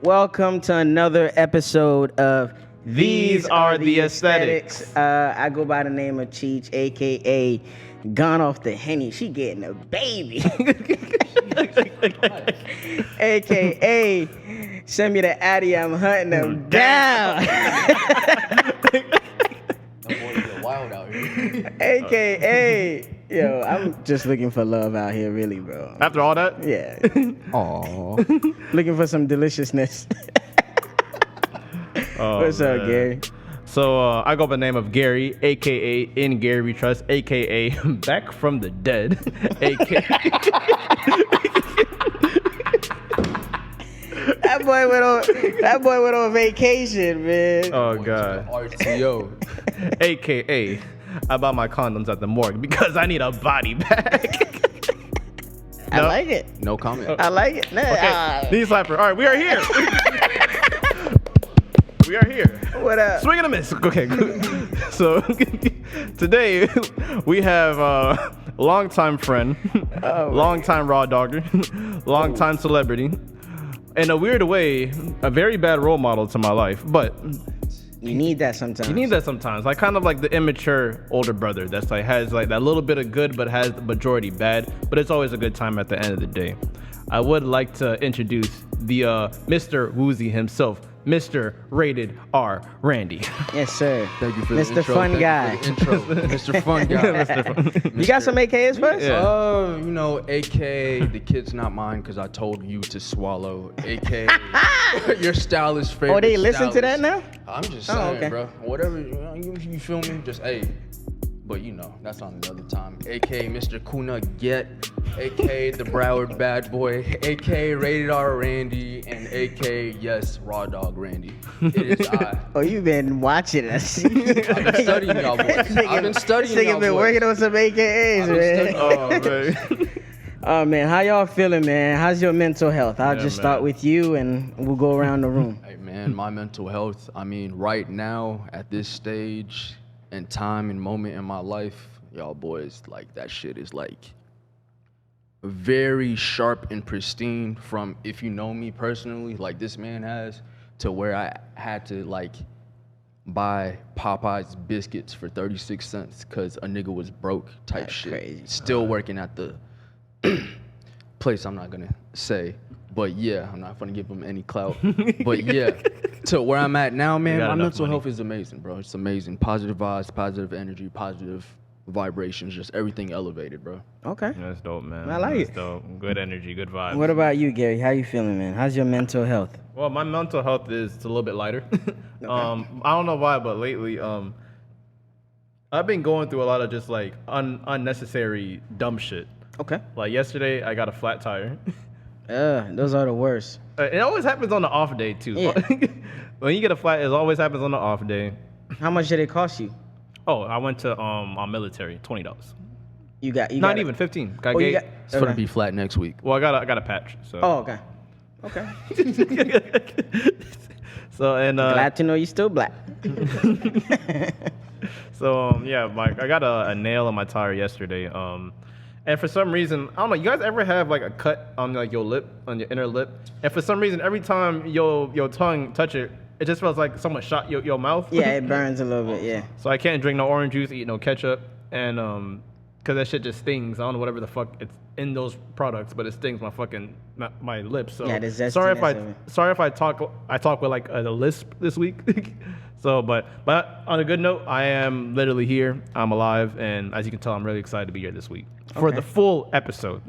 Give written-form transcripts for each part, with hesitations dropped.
Welcome to another episode of These Are the Aesthetics. I go by the name of Cheech, aka Gone Off the Henny. She getting a baby. aka send me the Addy, I'm hunting them down. Wild out here. aka yo, I'm just looking for love out here, really, bro. After all that? Yeah. Aww. Looking for some deliciousness. What's up, Gary? So I go by the name of Gary, aka In Gary We Trust, aka Back from the Dead, aka That boy went on vacation, man. oh god, RTO. aka I bought my condoms at the morgue because I need a body bag. I like it. No comment. I like it. Nah, Okay, knee slapper. All right, we are here. We are here. What up? Swing and a miss. Okay, so today we have a longtime friend, longtime raw dogger, longtime celebrity. In a weird way, a very bad role model to my life, but You need that sometimes. you need that sometimes. Like kind of like the immature older brother that's like has like that little bit of good but has the majority bad, but it's always a good time at the end of the day. I would like to introduce the Mr. Woozy himself, Mr. Rated R Randy. Yes, sir. Thank you for Mr. the intro. Fun Thank guy. you for the intro. Mr. Fun Guy. Mr. Fun. You got some AKs first? Yeah. You know, AK, the kid's not mine because I told you to swallow. AK, your stylist favorite. Oh, they listen to that stylist. now? I'm just Oh, saying, okay. bro. Whatever, you feel me? Just, hey. But you know, that's on another time. AK, Mr. Kuna Get, AK, the Broward Bad Boy, AK, Rated R Randy, and AK, yes, Raw Dog Randy. It is I. Oh, you been watching us. I've been studying y'all boys. I've been studying This y'all nigga been boys. working on some AKAs, I've been man. studying- Oh man. Oh, man, how y'all feeling, man? How's your mental health? I'll Yeah, just man. start with you, and we'll go around the room. Hey man, my mental health, I mean, right now, at this stage and time and moment in my life, y'all boys, like that shit is like very sharp and pristine from, if you know me personally, like this man has, to where I had to like buy Popeye's biscuits for 36 cents because a nigga was broke type That's shit. crazy. Still working at the place I'm not gonna say, but yeah, I'm not gonna give him any clout. But yeah, to where I'm at now, man, got my enough mental money. health is amazing, bro. It's amazing. Positive vibes, positive energy, positive vibrations, just everything elevated, bro. Okay. That's dope, man. I like That's it. dope. Good energy, good vibes. What about you, Gary? How you feeling, man? How's your mental health? Well, my mental health is a little bit lighter. I don't know why, but lately, I've been going through a lot of just like unnecessary dumb shit. Okay. Like yesterday, I got a flat tire. Those are the worst. It always happens on the off day too. Yeah. When you get a flat, it always happens on the off day. How much did it cost you? Oh, I went to our military, $20. You Not got even 15. I Oh, you gave, got. It's gonna Okay. be flat next week. well, I got a patch. So. Oh, okay. Okay. So and Glad to know you still black. So yeah, I got a nail on my tire yesterday. And for some reason, I don't know. You guys ever have like a cut on like your lip, on your inner lip? And for some reason, every time your tongue touch it, it just feels like someone shot your mouth. Yeah, it burns a little bit. Yeah. So I can't drink no orange juice, eat no ketchup, and cause that shit just stings. I don't know whatever the fuck it's in those products, but it stings my lips. So Yeah, the sorry zestiness of it. I talk with like a lisp this week. So, but on a good note, I am literally here. I'm alive, and as you can tell, I'm really excited to be here this week for Okay. the full episode.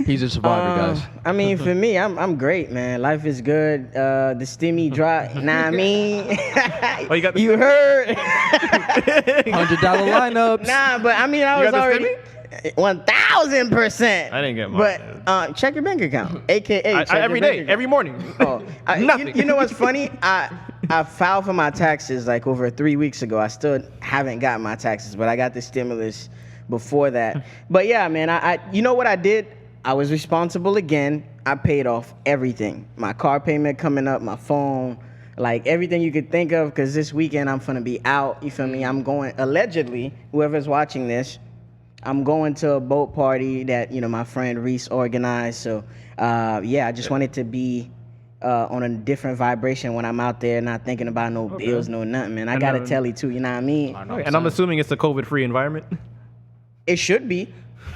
He's a survivor, guys. I mean, for me, I'm great, man. Life is good. The stimmy drop. Nah, I mean, Oh, you got the you heard. $100 lineups. Nah, but I mean, I You was got the already 1,000%. I didn't get mine. But check your bank account, aka check every your bank day, account. every morning. Oh, Nothing. You know what's funny? I filed for my taxes like over 3 weeks ago. I still haven't gotten my taxes, but I got the stimulus before that. But yeah, man, I you know what I did? I was responsible again. I paid off everything. My car payment coming up, my phone, like everything you could think of, because this weekend I'm gonna be out. You feel me? I'm going, allegedly, whoever's watching this, I'm going to a boat party that, you know, my friend Reese organized. So, yeah, I just wanted to be on a different vibration when I'm out there, not thinking about no bills, no nothing, man. I got a telly too, you know what I mean? And I'm assuming it's a COVID-free environment. It should be.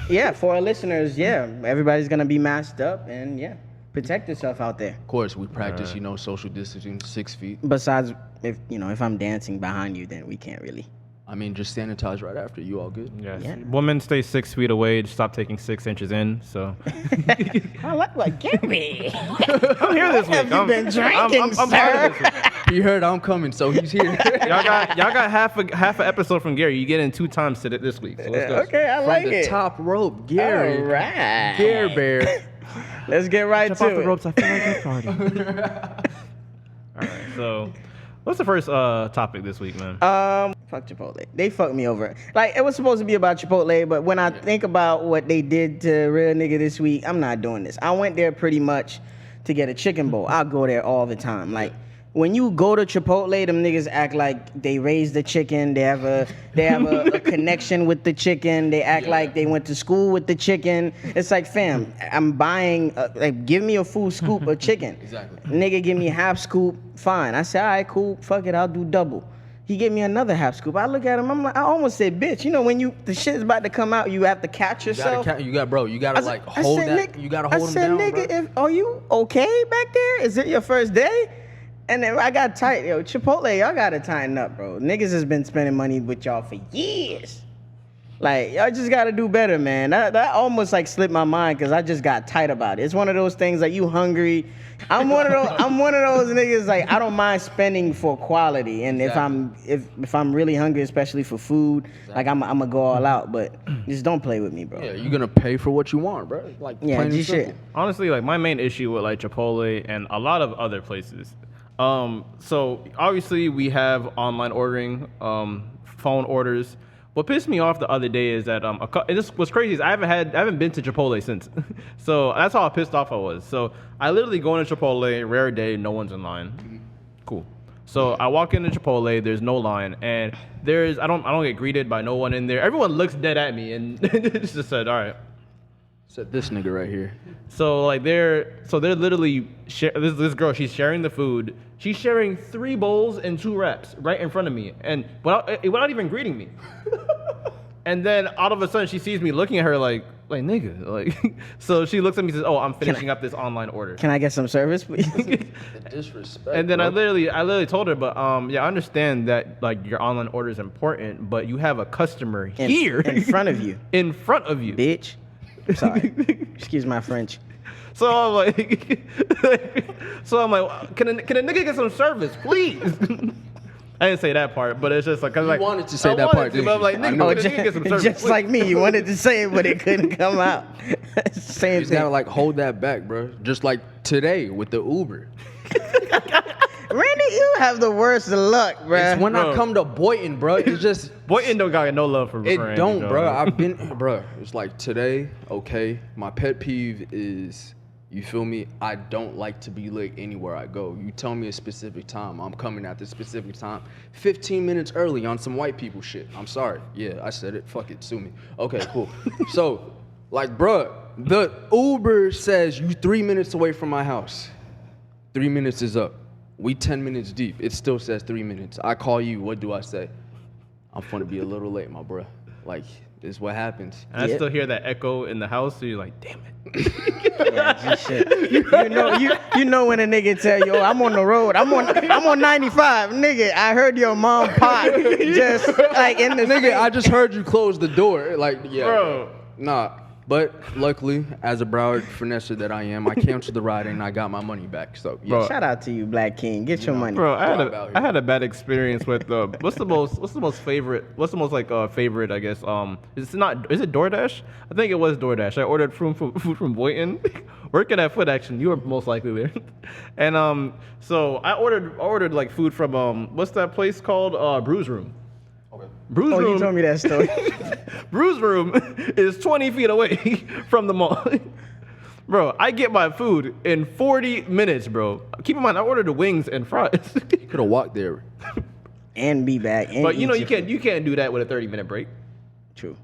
Yeah, for our listeners, yeah. Everybody's going to be masked up and, yeah, protect yourself out there. Of course, we practice, social distancing, 6 feet. Besides, if I'm dancing behind you, then we can't really. I mean, just sanitize right after. You all good? Yes. Yeah. Women stay 6 feet away. Stop taking 6 inches in. So. I like Gary. I'm here this week. Have you been drinking, I'm sir? He heard I'm coming, so he's here. y'all got half an episode from Gary. You get in 2 times this week. So let's go. Okay, I like From the it. top rope, Gary. All right. Gare Bear. Let's get right Jump to off it. the ropes. I feel like a party. All right. So, what's the first topic this week, man? Fuck Chipotle. They fucked me over. Like, it was supposed to be about Chipotle, but when I think about what they did to Real Nigga this week, I'm not doing this. I went there pretty much to get a chicken bowl. I'll go there all the time. Like, when you go to Chipotle, them niggas act like they raised the chicken. They have a connection with the chicken. They act like they went to school with the chicken. It's like, fam, I'm buying, give me a full scoop of chicken. Exactly. Nigga, give me half scoop. Fine. I said, all right, cool. Fuck it. I'll do double. He gave me another half scoop. I look at him. I'm like, I almost said, bitch. You know, when the shit is about to come out, you have to catch yourself. You gotta hold that. You gotta hold him down, nigga, are you okay back there? Is it your first day? And then I got tight. Yo, Chipotle, y'all gotta tighten up, bro. Niggas has been spending money with y'all for years. Like, y'all just gotta do better, man. That almost like slipped my mind because I just got tight about it. It's one of those things like, you hungry. I'm one of those niggas, like, I don't mind spending for quality. And if I'm really hungry, especially for food, like I'm gonna go all out. But just don't play with me, bro. Yeah, you're gonna pay for what you want, bro. Like, Yeah, plain and G shit. simple. Honestly, like my main issue with like Chipotle and a lot of other places. So obviously we have online ordering, phone orders. What pissed me off the other day is that and this was crazy. Is I haven't been to Chipotle since, so that's how pissed off I was. So I literally go into Chipotle, rare day, no one's in line. Cool. So I walk into Chipotle, there's no line, and I don't get greeted by no one in there. Everyone looks dead at me, and it's just said, all right. Said this nigga right here. So like they're literally this girl. She's sharing the food. She's sharing 3 bowls and 2 wraps right in front of me, and without even greeting me. And then all of a sudden she sees me looking at her like nigga, like. So she looks at me and says, "Oh, I'm finishing up this online order. Can I get some service, please? The disrespect. And then bro. I literally told her, but yeah, I understand that like your online order is important, but you have a customer here in front of you, in front of you, bitch. Sorry. Excuse my French. So I'm like, can a nigga get some service, please? I didn't say that part, but it's just like, cause You like wanted to say that part, didn't but I'm you? like, I nigga, know. can a nigga get some service, Just please? like me, you wanted to say it, but it couldn't come out. Same You just thing. gotta like hold that back, bro. Just like today with the Uber. Randy, you have the worst luck, bruh. It's when Bro. I come to Boynton, bro. It's just Boynton don't got no love for it Randy, don't, dog. bro. I've been, bro. It's like today. Okay, my pet peeve is, you feel me? I don't like to be late anywhere I go. You tell me a specific time, I'm coming at this specific time. 15 minutes early on some white people shit. I'm sorry. Yeah, I said it. Fuck it. Sue me. Okay, cool. So, like, bro, the Uber says you 3 minutes away from my house. 3 minutes is up. We 10 minutes deep. It still says 3 minutes. I call you. What do I say? I'm gonna be a little late, my bro. Like, this is what happens. And I Yeah. still hear that echo in the house, so you're like, damn it. Yeah, G shit. You know when a nigga tell you, oh, I'm on the road. I'm on 95, nigga. I heard your mom pot just like in the Nigga, I just heard you close the door. Like, yeah. Bro. Nah. But luckily, as a Broward finesser that I am, I canceled the ride and I got my money back. So, yeah. Bro. Shout out to you, Black King. Get your money. Bro, Drive out here. I had a bad experience with what's the most favorite favorite, I guess, is it DoorDash? I think it was DoorDash. I ordered food from Boynton. Working at Foot Action, you were most likely there. And so I ordered like food from what's that place called? Brews Room. Okay. Brews Oh, Room. you told me that story. Brews Room is 20 feet away from the mall. Bro, I get my food in 40 minutes, bro. Keep in mind, I ordered the wings and fries. You could have walked there. And be back. And But you know, eat your you can't do that with a 30-minute break. food. True.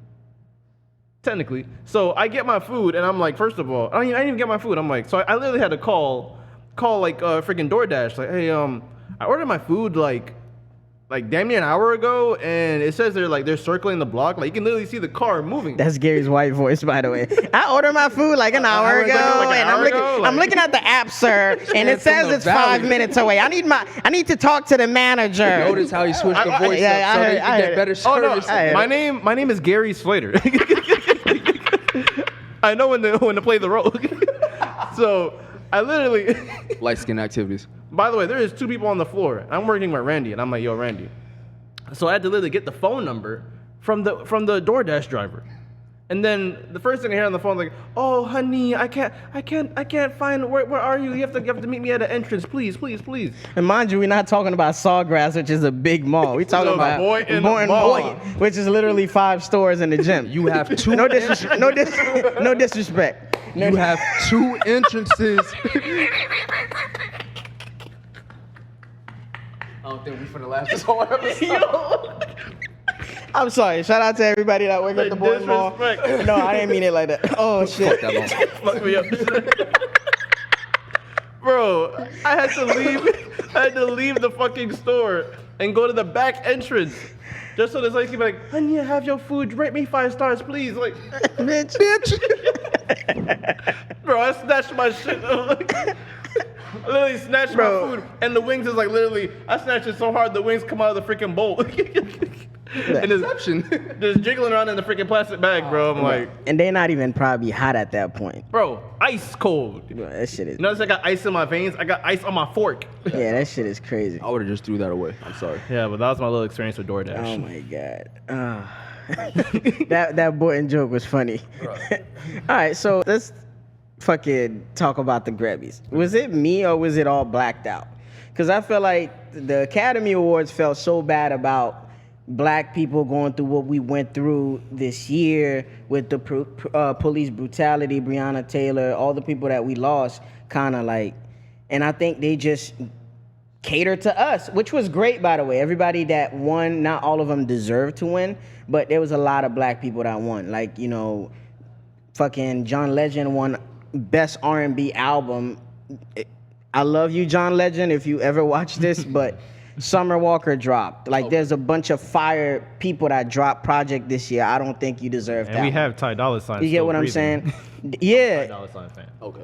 Technically. So I get my food and I'm like, first of all, I didn't even get my food. I'm like, so I literally had to call call like freaking DoorDash. Like, hey, I ordered my food like damn near an hour ago, and it says they're circling the block. Like you can literally see the car moving. That's Gary's white voice, by the way. I ordered my food like an hour ago, and I'm looking at the app, sir, and it says it's 5 minutes away. I need to talk to the manager. Notice how he switched the voice up so they can get better service. My name is Gary Slater. I know when to play the role. So I literally Light skin activities. By the way, there is 2 people on the floor. I'm working with Randy, and I'm like, yo, Randy. So I had to literally get the phone number from the DoorDash driver. And then the first thing I hear on the phone is like, oh, honey, I can't find, where are you? You have to meet me at the entrance, please. And mind you, we're not talking about Sawgrass, which is a big mall. We're talking about Boynton Mall, which is literally 5 stores in the gym. You have 2. No disrespect. You have 2 entrances. I don't think we're finna last this whole episode. I'm sorry. Shout out to everybody that work at the Boynton Mall. No, I didn't mean it like that. Oh shit. Fuck me up. Bro, I had to leave the fucking store and go to the back entrance. Just so this lady can be like, honey, I have your food. Rate me 5 stars, please. Like, bitch. Bro, I snatched my shit. I literally snatched my food, and the wings is like literally, I snatched it so hard the wings come out of the freaking bowl. And it's just jiggling around in the freaking plastic bag, bro. I'm like, and they're not even probably hot at that point. Bro, ice cold. Bro, that shit is. You notice I got ice in my veins? I got ice on my fork. Yeah, that shit is crazy. I would have just threw that away. I'm sorry. Yeah, but that was my little experience with DoorDash. Oh my god. That Boynton joke was funny. All right, so let's fucking talk about the Grammys. Was it me or was it all blacked out? Because I feel like the Academy Awards felt so bad about black people going through what we went through this year with the police brutality, Breonna Taylor, all the people that we lost, kind of like, and I think they just catered to us, which was great, by the way. Everybody that won, not all of them deserved to win, but there was a lot of black people that won. Like, you know, fucking John Legend won Best R&B Album. I love you, John Legend, if you ever watch this, but Summer Walker dropped. Like, there's a bunch of fire people that dropped project this year. I don't think you deserve that. And we have Ty Dolla $ign. You get what I'm saying? Yeah. Ty Dolla $ign fan. Okay.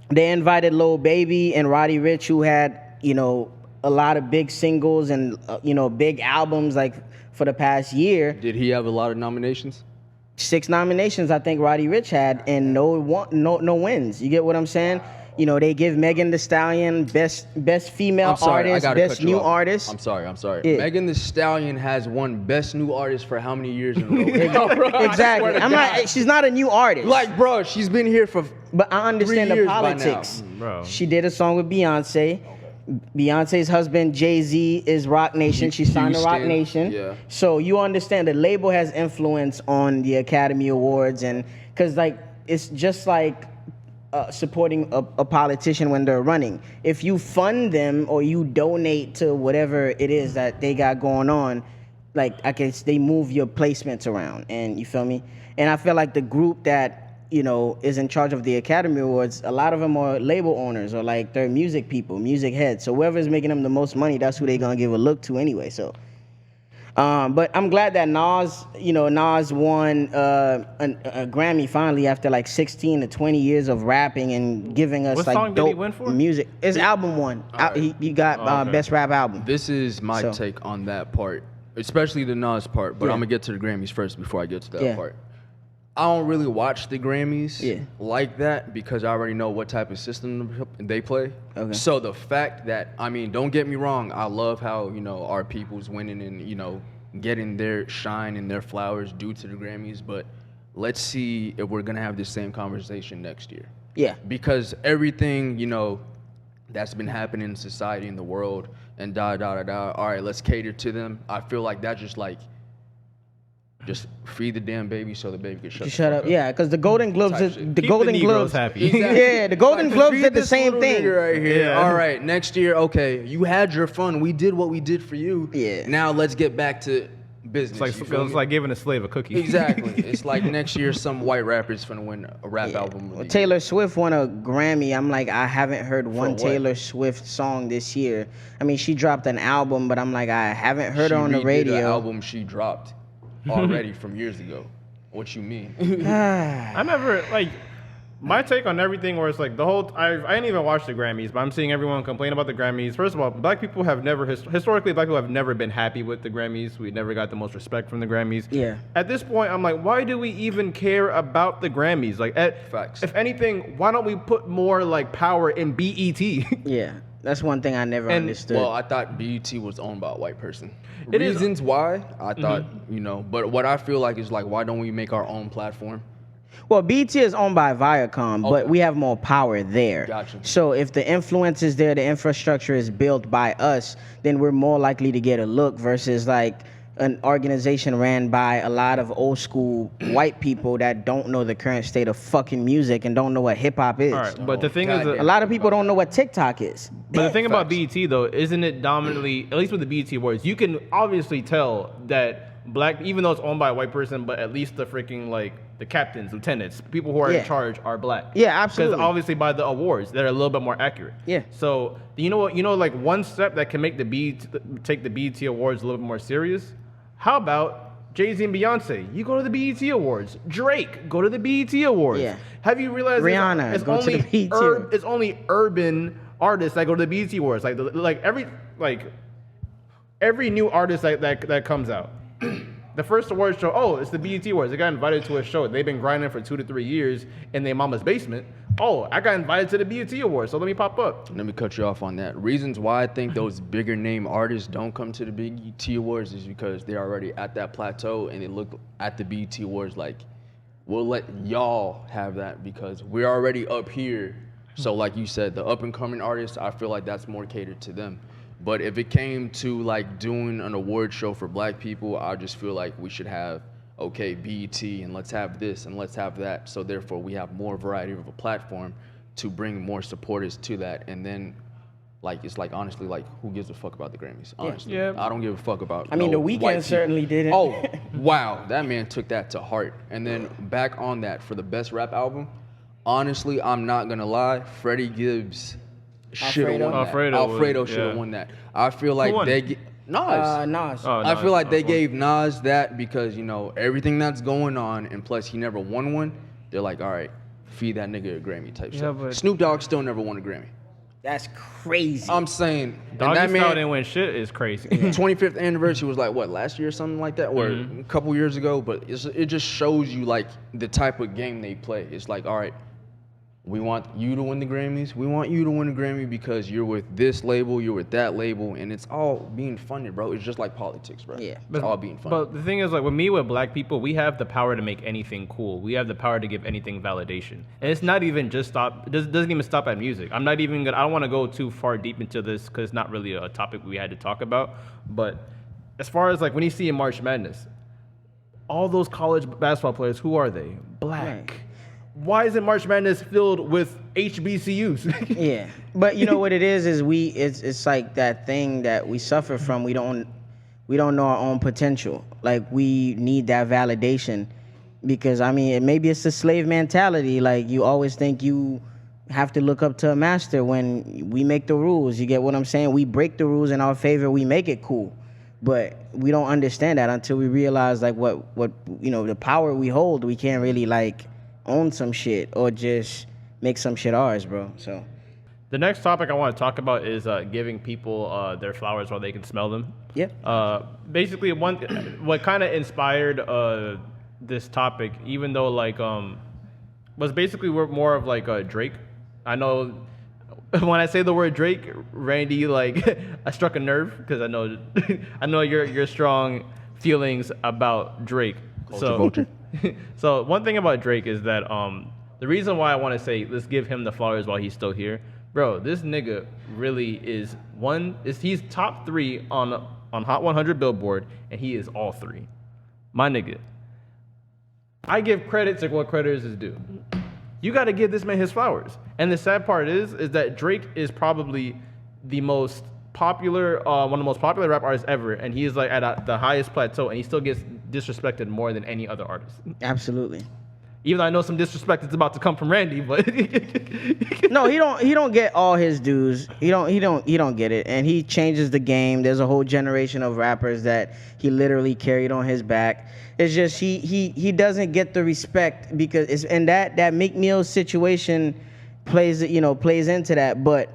They invited Lil Baby and Roddy Ricch, who had, you know, a lot of big singles and, you know, big albums, like, for the past year. Did he have a lot of nominations? 6 nominations, I think Roddy Ricch had, and no wins. You get what I'm saying? You know, they give Megan Thee Stallion best female artist, best new artist. I'm sorry. Yeah. Megan Thee Stallion has won best new artist for how many years in a row? Exactly. I'm not. She's not a new artist. Like, bro, she's been here for. But I understand 3 the years by politics. now. Bro. She did a song with Beyonce. Beyonce's husband Jay-Z is Rock Nation. She signed to Rock Nation. Yeah. So you understand the label has influence on the Academy Awards, and because like it's just like supporting a politician when they're running. If you fund them or you donate to whatever it is that they got going on, like I guess they move your placements around, and you feel me? And I feel like the group that, you know, is in charge of the Academy Awards, a lot of them are label owners or like they're music people, music heads. So whoever's making them the most money, that's who they're gonna give a look to anyway. So, but I'm glad that Nas won a Grammy finally after like 16 to 20 years of rapping and giving us What like song did he dope win for? music. His album won. Right. He got Okay. best rap album. This is my take on that part, especially the Nas part. But Yeah. I'm gonna get to the Grammys first before I get to that Yeah. part. I don't really watch the Grammys Yeah. like that because I already know what type of system they play. Okay. So the fact that, I mean, don't get me wrong, I love how, you know, our people's winning and, you know, getting their shine and their flowers due to the Grammys, but let's see if we're gonna have this same conversation next year. Yeah. Because everything, you know, that's been happening in society, in the world, and all right, let's cater to them. I feel like that just feed the damn baby so the baby can Shut up. Yeah, because the Golden Globes, Type shit. the Keep Golden the Negroes Globes, happy. Yeah, the Golden Globes feed did the this same little thing. nigga right here. Yeah. All right, next year, okay, you had your fun. We did what we did for you. Yeah. Now let's get back to business. It's you like feel it's me? like giving a slave a cookie. Exactly. It's like next year some white rapper's gonna win a rap album. Well, Taylor Swift won a Grammy. I'm like, I haven't heard one what? Taylor Swift song this year. I mean, she dropped an album, but I'm like, I haven't heard her on the She redid radio. an album she dropped already from years ago. What you mean? I never like my take on everything where it's like the whole I didn't even watch the Grammys, but I'm seeing everyone complain about the Grammys. First of all, black people have never historically black people have never been happy with the Grammys. We never got the most respect from the Grammys. Yeah. At this point, I'm like, why do we even care about the Grammys? Like, Facts. if anything, why don't we put more like power in BET? Yeah, that's one thing I never understood. Well, I thought BET was owned by a white person. It is. Reasons why I thought, but what I feel like is like, why don't we make our own platform? Well, BT is owned by Viacom, but Okay. we have more power there. Gotcha. So if the influence is there, the infrastructure is built by us, then we're more likely to get a look versus like an organization ran by a lot of old school white people that don't know the current state of fucking music and don't know what hip hop is. All right, but the thing is, goddamn. A lot of people don't know what TikTok is. but the thing about Facts. BET though, isn't it dominantly, at least with the BET Awards, you can obviously tell that black, even though it's owned by a white person, but at least the freaking like the captains, lieutenants, people who are Yeah. in charge are black. Yeah, absolutely. Because obviously by the awards, they're a little bit more accurate. Yeah. So you know what? You know, like one step that can make the take the BET Awards a little bit more serious. How about Jay-Z and Beyonce? You go to the BET Awards. Drake, go to the BET Awards. Yeah. Have you realized Rihanna, it's go to only the BET Awards. it's only urban artists that go to the BET Awards. Like every new artist that comes out. The first award show, oh, it's the BET Awards. They got invited to a show. They've been grinding for 2 to 3 years in their mama's basement. Oh, I got invited to the BET Awards, so let me pop up. Let me cut you off on that. Reasons why I think those bigger name artists don't come to the BET Awards is because they're already at that plateau and they look at the BET Awards like, we'll let y'all have that because we're already up here. So like you said, the up and coming artists, I feel like that's more catered to them. But if it came to like doing an award show for black people, I just feel like we should have, okay, BET and let's have this and let's have that. So therefore we have more variety of a platform to bring more supporters to that. And then like, it's like, honestly, like who gives a fuck about the Grammys? Honestly, Yeah. I don't give a fuck about I mean, no The white Weeknd people. certainly didn't. Oh, wow. That man took that to heart. And then back on that for the best rap album, honestly, I'm not gonna lie, Freddie Gibbs should have won that. Alfredo Should have yeah. won that. I feel like won? they get Nas. Nas. Oh, I Nas. feel like they Oh, gave Nas that because, you know, everything that's going on, and plus he never won one. They're like, all right, feed that nigga a Grammy type Yeah, stuff. but- Snoop Dogg still never won a Grammy. That's crazy. I'm saying, and Doggy that Style man, didn't win shit is crazy. 25th anniversary was like what, last year or something like that, or Mm-hmm. a couple years ago. But it just shows you like the type of game they play. It's like, all right, we want you to win the Grammys. We want you to win the Grammy because you're with this label, you're with that label, and it's all being funded, bro. It's just like politics, bro. Yeah. It's all being funded. But the thing is, like, with me, with black people, we have the power to make anything cool. We have the power to give anything validation. And it's not even just it doesn't even stop at music. I don't want to go too far deep into this because it's not really a topic we had to talk about. But as far as, like, when you see in March Madness, all those college basketball players, who are they? Black. Right. Why isn't March Madness filled with HBCUs? Yeah, but you know what it is it's like that thing that we suffer from. We don't know our own potential. Like we need that validation because I mean maybe it's the slave mentality. Like you always think you have to look up to a master when we make the rules. You get what I'm saying? We break the rules in our favor. We make it cool, but we don't understand that until we realize like what you know the power we hold. We can't really like own some shit or just make some shit ours, bro. So The next topic I want to talk about is giving people their flowers while they can smell them. Yep. Basically, what kind of inspired this topic, even though like was basically we're more of like Drake. I know when I say the word Drake, Randy, like I struck a nerve because I know your strong feelings about Drake. Vulture. So one thing about Drake is that the reason why I want to say let's give him the flowers while he's still here, bro. This nigga really he's top 3 on Hot 100 Billboard, and he is all 3. My nigga, I give credit to what credit is due. You got to give this man his flowers. And the sad part is that Drake is probably the most popular, one of the most popular rap artists ever, and he's like at the highest plateau, and he still gets disrespected more than any other artist. Absolutely. Even though I know some disrespect is about to come from Randy, but No, he don't get all his dues. He don't get it, and he changes the game. There's a whole generation of rappers that he literally carried on his back. It's just he doesn't get the respect because it's, and that Meek Mill situation plays into that. But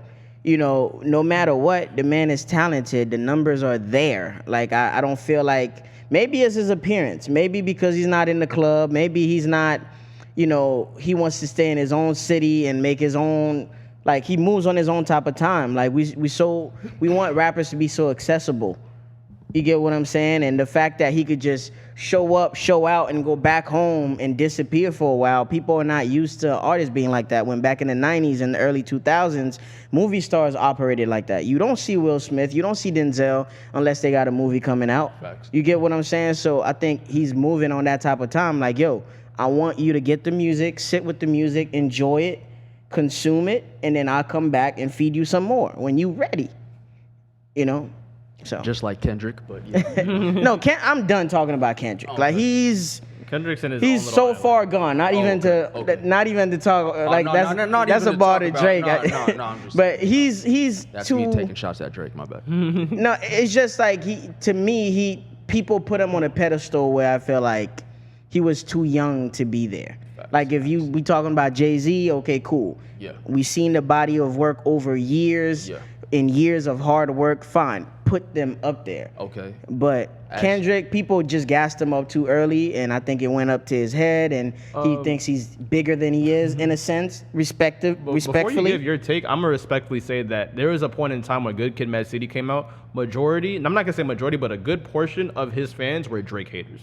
no matter what, the man is talented. The numbers are there. Like I don't feel like, maybe it's his appearance. Maybe because he's not in the club. Maybe he's not. He wants to stay in his own city and make his own, like he moves on his own type of time. Like we want rappers to be so accessible. You get what I'm saying? And the fact that he could just show up, show out, and go back home and disappear for a while, people are not used to artists being like that. When back in the 90s and the early 2000s, movie stars operated like that. You don't see Will Smith, you don't see Denzel unless they got a movie coming out. Facts. You get what I'm saying? So I think he's moving on that type of time. Like, yo, I want you to get the music, sit with the music, enjoy it, consume it, and then I'll come back and feed you some more when you ready. So Just like Kendrick, but yeah. no, I'm done talking about Kendrick. Oh, like okay. Kendrick's in his he's own little so island. far gone. Not even okay. not even to talk like no, that's not that's even a to bar talk to about- Drake. no, I'm just But saying, he's That's too. me taking shots at Drake, my bad. No, it's just like people put him on a pedestal where I feel like he was too young to be there. Like if we talking about Jay-Z, okay, cool. Yeah. We seen the body of work over years, Yeah. and years of hard work. Fine, put them up there. Okay. But Kendrick, people just gassed him up too early, and I think it went up to his head, and he thinks he's bigger than he is in a sense. Before Respectfully. you give your take, I'm gonna respectfully say that there was a point in time when Good Kid, Mad City came out. Majority, and I'm not gonna say majority, but a good portion of his fans were Drake haters.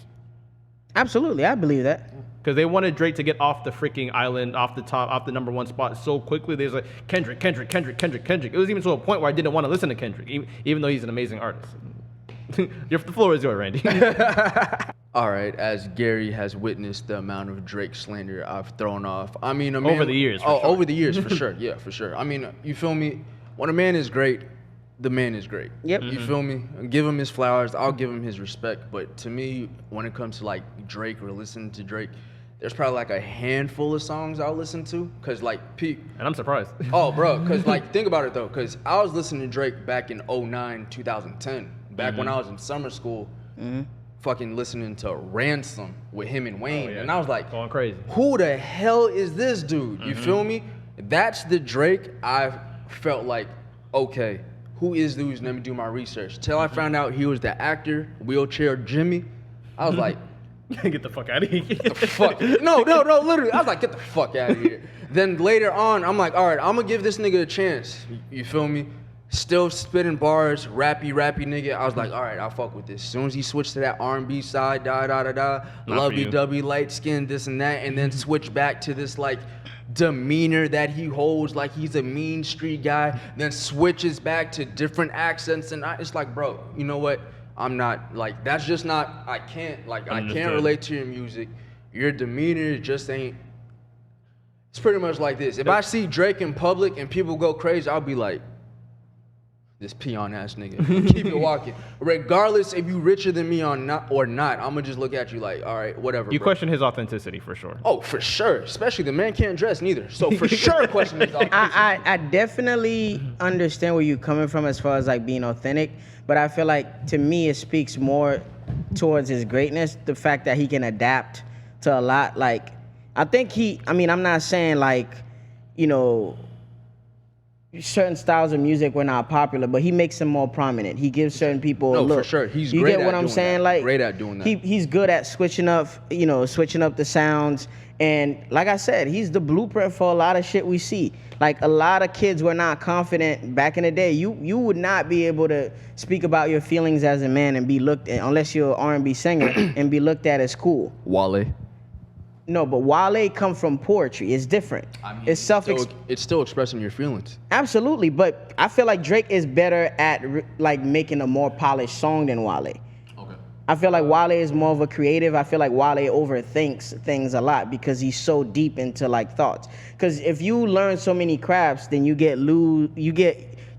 Absolutely, I believe that. Because they wanted Drake to get off the freaking island, off the top, off the number one spot so quickly. They was like, Kendrick. It was even to a point where I didn't want to listen to Kendrick, even though he's an amazing artist. The floor is yours, Randy. All right, as Gary has witnessed the amount of Drake slander I've thrown off. I mean, Over the years, for sure. over the years, for sure. Yeah, for sure. I mean, you feel me? When a man is great, the man is great. Yep. You feel me? Give him his flowers. I'll give him his respect. But to me, when it comes to like Drake or listening to Drake, there's probably like a handful of songs I'll listen to. Cause like Pete. And I'm surprised. Oh, bro. Cause like think about it though. Cause I was listening to Drake back in 2009, 2010. Back when I was in summer school. Fucking listening to Ransom with him and Wayne. yeah. And I was like, Going crazy. who the hell is this dude? You feel me? That's the Drake I felt like, okay, who is this? Let me do my research. Till I found out he was the actor, Wheelchair Jimmy. I was like, Get the fuck out of here. fuck. No, literally. I was like, get the fuck out of here. Then later on, I'm like, all right, I'm gonna give this nigga a chance. You feel me? Still spitting bars, rappy nigga. I was like, all right, I'll fuck with this. As soon as he switched to that R&B side, lovey-dovey, light skin, this and that, and then switch back to this like demeanor that he holds like he's a mean street guy, then switches back to different accents, and it's like, bro, you know what? I'm not like, that's just not, I can't Understood. relate to your music. Your demeanor just ain't. It's pretty much like this. If I see Drake in public and people go crazy, I'll be like, this peon ass nigga. Keep it walking. Regardless if you richer than me or not, I'm gonna just look at you like, all right, whatever. You bro. question his authenticity for sure. Oh, for sure. Especially the man can't dress neither. So for sure, question his authenticity. I definitely understand where you're coming from as far as like being authentic, but I feel like to me it speaks more towards his greatness, the fact that he can adapt to a lot. Like I think I'm not saying like, certain styles of music were not popular, but he makes them more prominent. He gives certain people a No, look. for sure. He's you great get at what I'm doing saying? that. Like Great at doing that. He's good at switching up the sounds. And like I said, he's the blueprint for a lot of shit we see. Like a lot of kids were not confident back in the day. You would not be able to speak about your feelings as a man and be looked at, unless you're an R&B singer, and be looked at as cool. Wale. No, but Wale come from poetry. It's different. It's It's still expressing your feelings. Absolutely, but I feel like Drake is better at like making a more polished song than Wale. Okay. I feel like Wale is more of a creative. I feel like Wale overthinks things a lot because he's so deep into like thoughts. Because if you learn so many crafts, then you get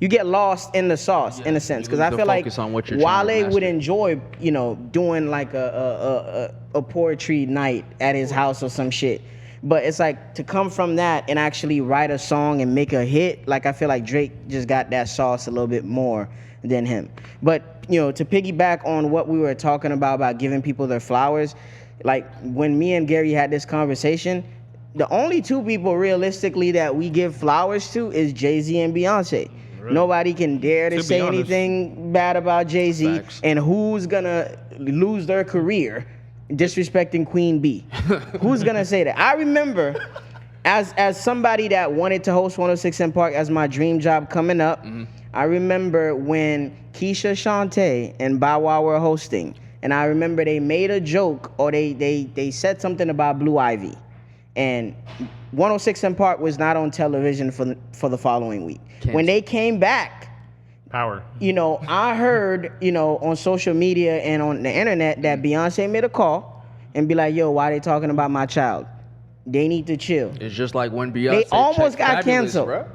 you get lost in the sauce in a sense. Because I lose the feel like focus on what you're trying to Wale would master. enjoy, you know, doing like a poetry night at his house or some shit. But it's like to come from that and actually write a song and make a hit. Like I feel like Drake just got that sauce a little bit more than him. But you know, to piggyback on what we were talking about giving people their flowers, like when me and Gary had this conversation, the only two people realistically that we give flowers to is Jay-Z and Beyonce. Really? Nobody can dare to To be say honest. anything bad about Jay-Z. Facts. And who's gonna lose their career disrespecting Queen B? Who's gonna say that? I remember as somebody that wanted to host 106 in Park as my dream job coming up, I remember when Keisha Shantae and Bow Wow were hosting, and I remember they made a joke or they said something about Blue Ivy, and 106 in Park was not on television for the following week. When they came back, Power. you know, I heard, you know, on social media and on the internet that Beyonce made a call and be like, yo, why they talking about my child? They need to chill. It's just like when Beyonce They almost got checked Fabulous, canceled. bro.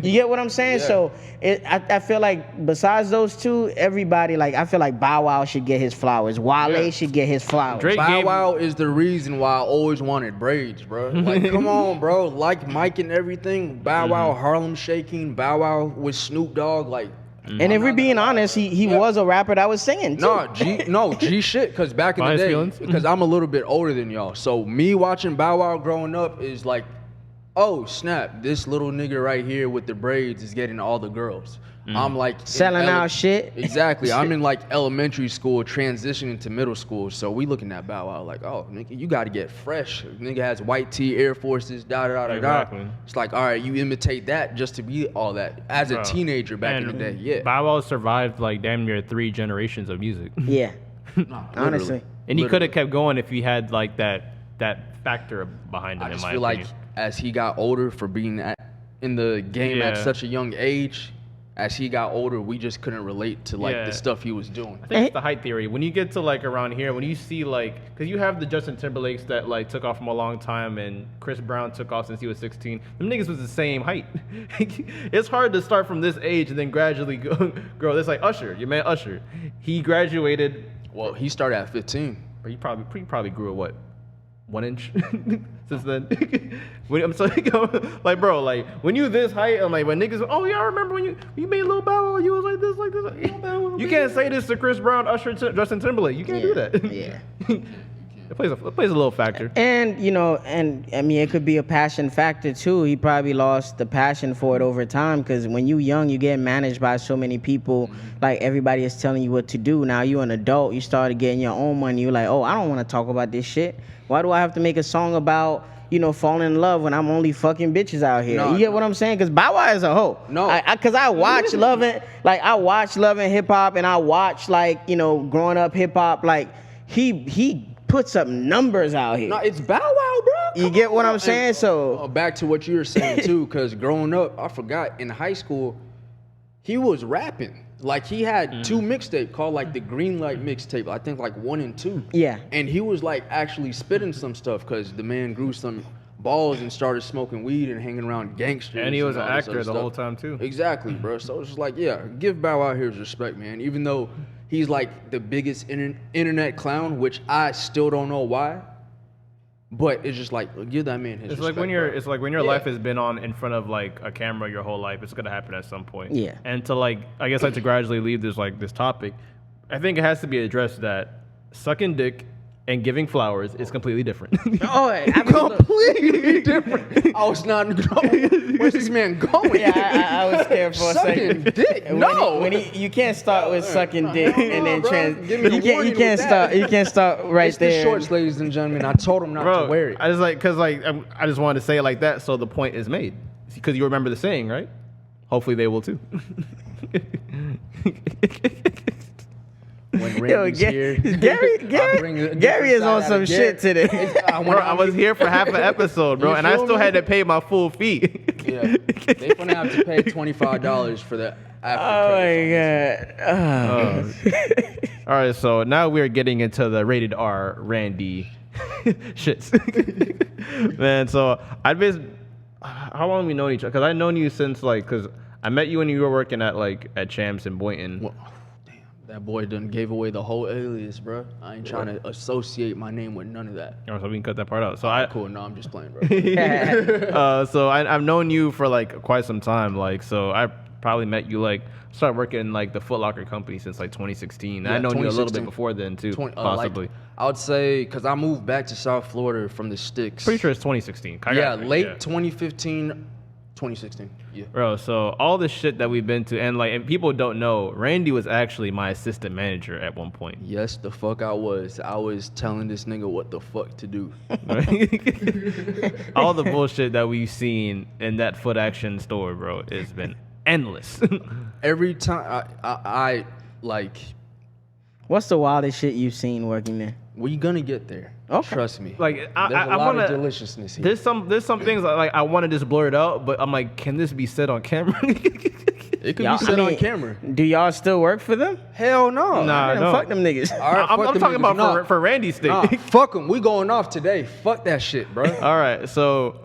You get what I'm saying? Yeah. So I feel like besides those two, everybody, like, I feel like Bow Wow should get his flowers. Wale should get his flowers. Drake Bow gave- Wow is the reason why I always wanted braids, bro. Like, come on, bro. Like Mike and everything. Bow Wow, Harlem Shaking. Bow Wow with Snoop Dogg. Like, And if we're being honest, he was a rapper that was singing too. G shit. Because back in the Honest day, feelings? because I'm a little bit older than y'all, so me watching Bow Wow growing up is like, oh snap, this little nigga right here with the braids is getting all the girls. I'm like in Selling out shit. Exactly. I'm in like elementary school, transitioning to middle school. So we looking at Bow Wow like, oh, nigga, you got to get fresh. Nigga has white tee, Air Forces, da da da da. Exactly. It's like, all right, you imitate that just to be all that as a Bro. teenager back in the And day. Yeah. Bow Wow survived like damn near 3 generations of music. Yeah, Nah, honestly. literally. And he could have Literally. kept going if he had like that factor behind him. I in just my feel like opinion. as he got older for being in the game at Yeah. such a young age, as he got older, we just couldn't relate to like Yeah. the stuff he was doing. I think it's the height theory. When you get to like around here, when you see like, because you have the Justin Timberlakes that like took off from a long time, and Chris Brown took off since he was 16. Them niggas was the same height. It's hard to start from this age and then gradually grow. It's like Usher, your man Usher. He graduated. Well, he started at 15. Or he probably grew a what, 1 inch since then. I'm sorry, like bro, like when you this height, I'm like when niggas, oh yeah, I remember when you made Lil Bow Wow, you was like this. You can't say this to Chris Brown, Usher, Justin Timberlake. You can't do that. Yeah. It plays a little factor. And you know, and I mean, it could be a passion factor too. He probably lost the passion for it over time, because when you young, you get managed by so many people. Like everybody is telling you what to do. Now you an adult, you started getting your own money. You're like, oh, I don't want to talk about this shit. Why do I have to make a song about, you know, falling in love when I'm only fucking bitches out here? No, You get no. what I'm saying? Because Bow Wow is a hoe. No. Because I watch loving, like I watch loving hip hop, and I watch like, you know, growing up hip hop. Like he puts up numbers out here. No, it's Bow Wow, bro. You Come get what on. I'm saying? And, So back to what you were saying too, because growing up, I forgot in high school, he was rapping. Like he had 2 mixtape called like the Green Light mixtape. I think like 1 and 2. Yeah. And he was like actually spitting some stuff because the man grew some balls and started smoking weed and hanging around gangsters. And he was an all this actor other the stuff. whole time too. Exactly, bro. So it's just like, yeah, give Bow Wow his respect, man. Even though he's like the biggest internet clown, which I still don't know why. But it's just like, give that man his It's respect. like when bro. your Yeah. life has been on in front of like a camera your whole life. It's gonna happen at some point. Yeah. And to like, I guess like to gradually leave this topic, I think it has to be addressed that sucking dick and giving flowers is completely different. oh, completely different. I was not going. Where's this man going? Yeah, I was scared for a Sucking second. dick? No. You can't start with sucking dick and then bro. trans. Give me a You can't warning with that. you can't start right It's the there. shorts, ladies and gentlemen. I told him not Bro, to wear it. I just like, cause like I just wanted to say it like that, so the point is made. Because you remember the saying, right? Hopefully they will too. When Yo, Randy's here, Gary is on some shit today. Bro, I was here for half an episode, bro, You and I feel still me? had to pay my full fee. Yeah, they gonna have to pay $25 for the after Oh credits. my god. All right, so now we're getting into the rated R Randy shits. Man, so I've been, how long have we known each other? Because I've known you since like, because I met you when you were working at Champs in Boynton. Well, damn, that boy done gave away the whole alias, bro. I ain't trying to associate my name with none of that. Oh, so we can cut that part out. So Cool. No, I'm just playing, bro. So I've known you for like quite some time. Like, so I probably met you started working in like the Foot Locker company since like 2016. Yeah, I known you a little 2016. bit before then too, possibly. I would say because I moved back to South Florida from the sticks. Pretty sure it's 2016. Late 2015, 2016. Yeah. Bro, so all the shit that we've been to, and people don't know, Randy was actually my assistant manager at one point. Yes, the fuck I was. I was telling this nigga what the fuck to do. All the bullshit that we've seen in that Foot Action store, bro, it's been endless. Every time I like. What's the wildest shit you've seen working there? We gonna get there. Okay. Trust me. Like There's I a lot want of to deliciousness here. There's some things I want to just blur it out, but I'm like, can this be said on camera? It could be said on camera. Do y'all still work for them? Hell no. Nah, Man, no. fuck them niggas. All right, I'm fuck them talking niggas. about Nah. for Randy's thing. Nah, fuck them. We going off today. Fuck that shit, bro. All right, so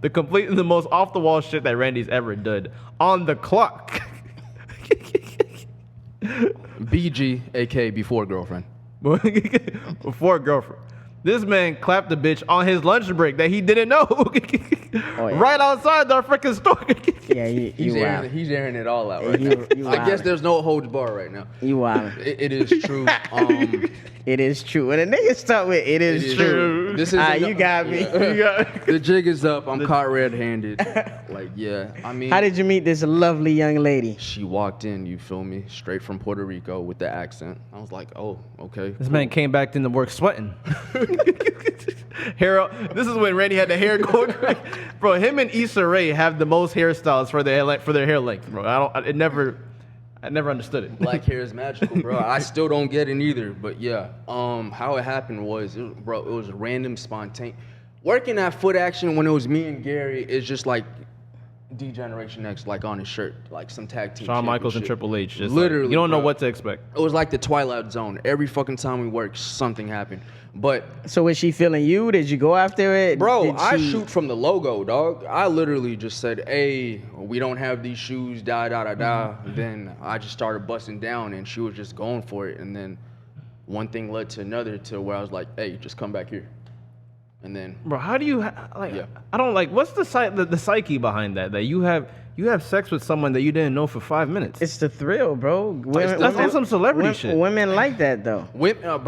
the most off the wall shit that Randy's ever did on the clock. BG, aka before girlfriend. Before girlfriend. This man clapped the bitch on his lunch break that he didn't know. Yeah. Right outside our freaking store. Yeah, you wild. He's airing it all out right You- now. you I guess wildin'. there's no holds bar right now. You wild. It is true. It is true. When a nigga start with it is true. This is You got me. You got- The jig is up. I'm caught red-handed. Like, yeah. I mean, How did you meet this lovely young lady? she walked in? You feel me? Straight from Puerto Rico with the accent. I was like, oh, okay. This man came back into work sweating. Hair. This is when Randy had the hair going. Bro, him and Issa Rae have the most hairstyles for their hair length, bro. I never understood it. Black hair is magical, bro. I still don't get it either. But yeah, how it happened was, it was random, spontaneous. Working at Foot Action when it was me and Gary is just like D-Generation X, like on his shirt, like some tag team. Shawn Michaels and championship. Triple H. Just Literally, you don't know bro. what to expect. It was like the Twilight Zone. Every fucking time we worked, something happened. But So was she feeling you? Did you go after it? bro, Did I she- shoot from the logo, dog. I literally just said, hey, we don't have these shoes, da da da da. Then I just started busting down, and she was just going for it. And then one thing led to another, to where I was like, hey, just come back here. And then Bro, how do you Yeah. I don't like. What's the psyche behind that? That you have sex with someone that you didn't know for 5 minutes. It's the thrill, bro. That's on some celebrity shit. Women like that though. women,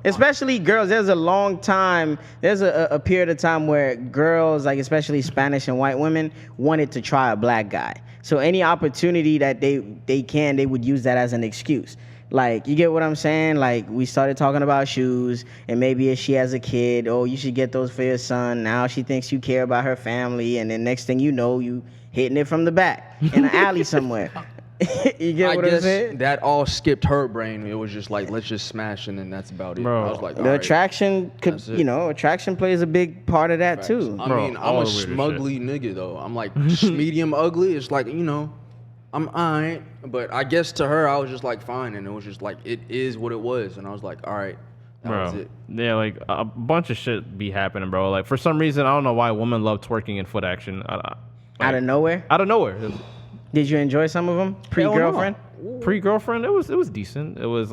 Especially girls. There's a long time. There's a period of time where girls, like especially Spanish and white women, wanted to try a black guy. So any opportunity that they would use that as an excuse. Like, you get what I'm saying? Like, we started talking about shoes, and maybe if she has a kid, oh, you should get those for your son. Now she thinks you care about her family, and then next thing you know, you hitting it from the back in an alley somewhere. You get I what I'm guess saying? that all skipped her brain. It was just like, let's just smash, and then that's about it. Bro. I was like, The all right. attraction could, That's it. attraction plays a big part of that too. I Bro, mean, I'm all a the weirdest smugly nigga though. I'm like medium ugly. It's like, I'm alright. But I guess to her, I was just like fine, and it was just like, it is what it was, and I was like, all right, that was Bro, it. yeah, like a bunch of shit be happening, bro. Like for some reason, I don't know why women love twerking in Foot Action. Out of nowhere. Out of nowhere. Did you enjoy some of them? Pre-girlfriend? Pre-girlfriend, it was decent. It was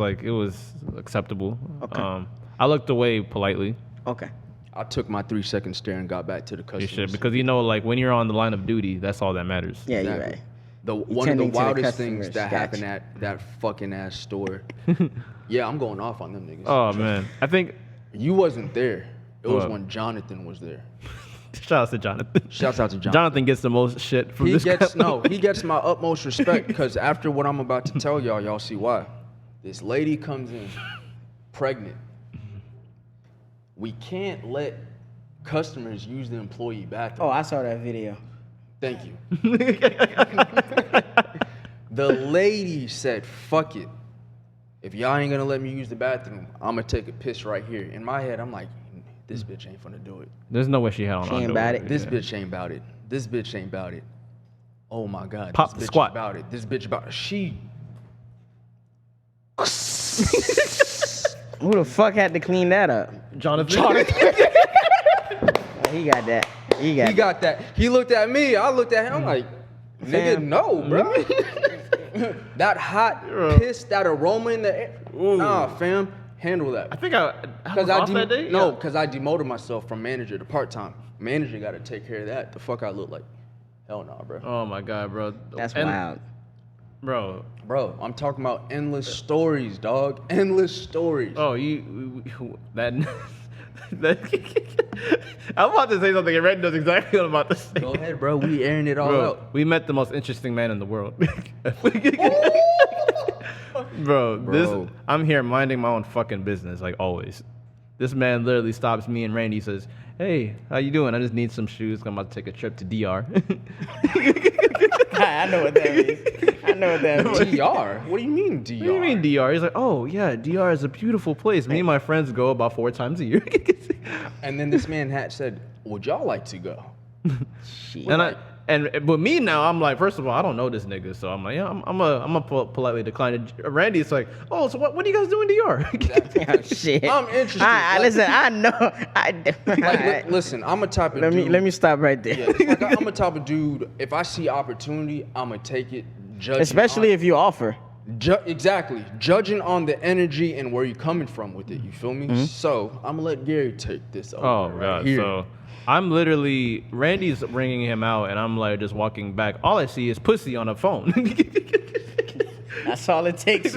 acceptable. Okay. I looked away politely. Okay. I took my 3-second stare and got back to the You customers. should, because like when you're on the line of duty, that's all that matters. Yeah, you're Exactly. right. One of the tending to the wildest things customers, that happened gotcha. at that fucking ass store. Yeah, I'm going off on them niggas. Oh man, I think You wasn't there. It was What? when Jonathan was there. shout out to Jonathan. Shouts out to Jonathan. Jonathan gets the most shit from He this. gets he gets my utmost respect, because after what I'm about to tell y'all see why. This lady comes in pregnant. We can't let customers use the employee bathroom. Oh, I saw that video. Thank you. The lady said, fuck it. If y'all ain't gonna let me use the bathroom, I'm gonna take a piss right here. In my head, I'm like, this bitch ain't finna do it. There's no way she had on. She ain't underwear. about it. This Yeah. bitch ain't about it. This bitch ain't about it. Oh my God. Pop this the bitch squat. about it. This bitch about it. She. Who the fuck had to clean that up? Jonathan. Oh, he got that. He got He got that. He looked at me. I looked at him. I'm like, Nigga, Fam. no, bro. That hot piss, that aroma in the air. Nah, fam, handle that. I think I was I off that day. No, Yeah. because I demoted myself from manager to part-time. Manager got to take care of that. The fuck I look like? Hell no, bro. Oh my god, bro. That's wild. Bro. Bro, I'm talking about endless stories, dog. Endless stories. Oh, that. I'm about to say something, and Red knows exactly what I'm about to say. Go ahead, bro. We airing it all Bro, out. we met the most interesting man in the world. Bro, I'm here minding my own fucking business, like always. This man literally stops me and Randy, says, "Hey, how you doing? I just need some shoes. I'm about to take a trip to DR." I know what that means. I know what that means. DR? What do you mean DR? What do you mean DR? He's like, "Oh yeah, DR is a beautiful place. Me and my friends go about 4 times a year." And then this man had said, "Would y'all like to go?" But me now, I'm like, first of all, I don't know this nigga, so I'm like, yeah, I'm a politely decline it. Randy's like, "Oh, so what do you guys do in DR?" Oh, shit. I'm interested. Listen, I know. Listen, I'm a type of let dude. me stop right there. Yeah, it's like I'm a type of dude. If I see opportunity, I'ma take it. Especially if you offer. Exactly. Judging on the energy and where you're coming from with it. You feel me? Mm-hmm. So I'm gonna let Gary take this over. Oh right god, here. so I'm literally Randy's ringing him out, and I'm like just walking back. All I see is pussy on a phone. That's all it takes.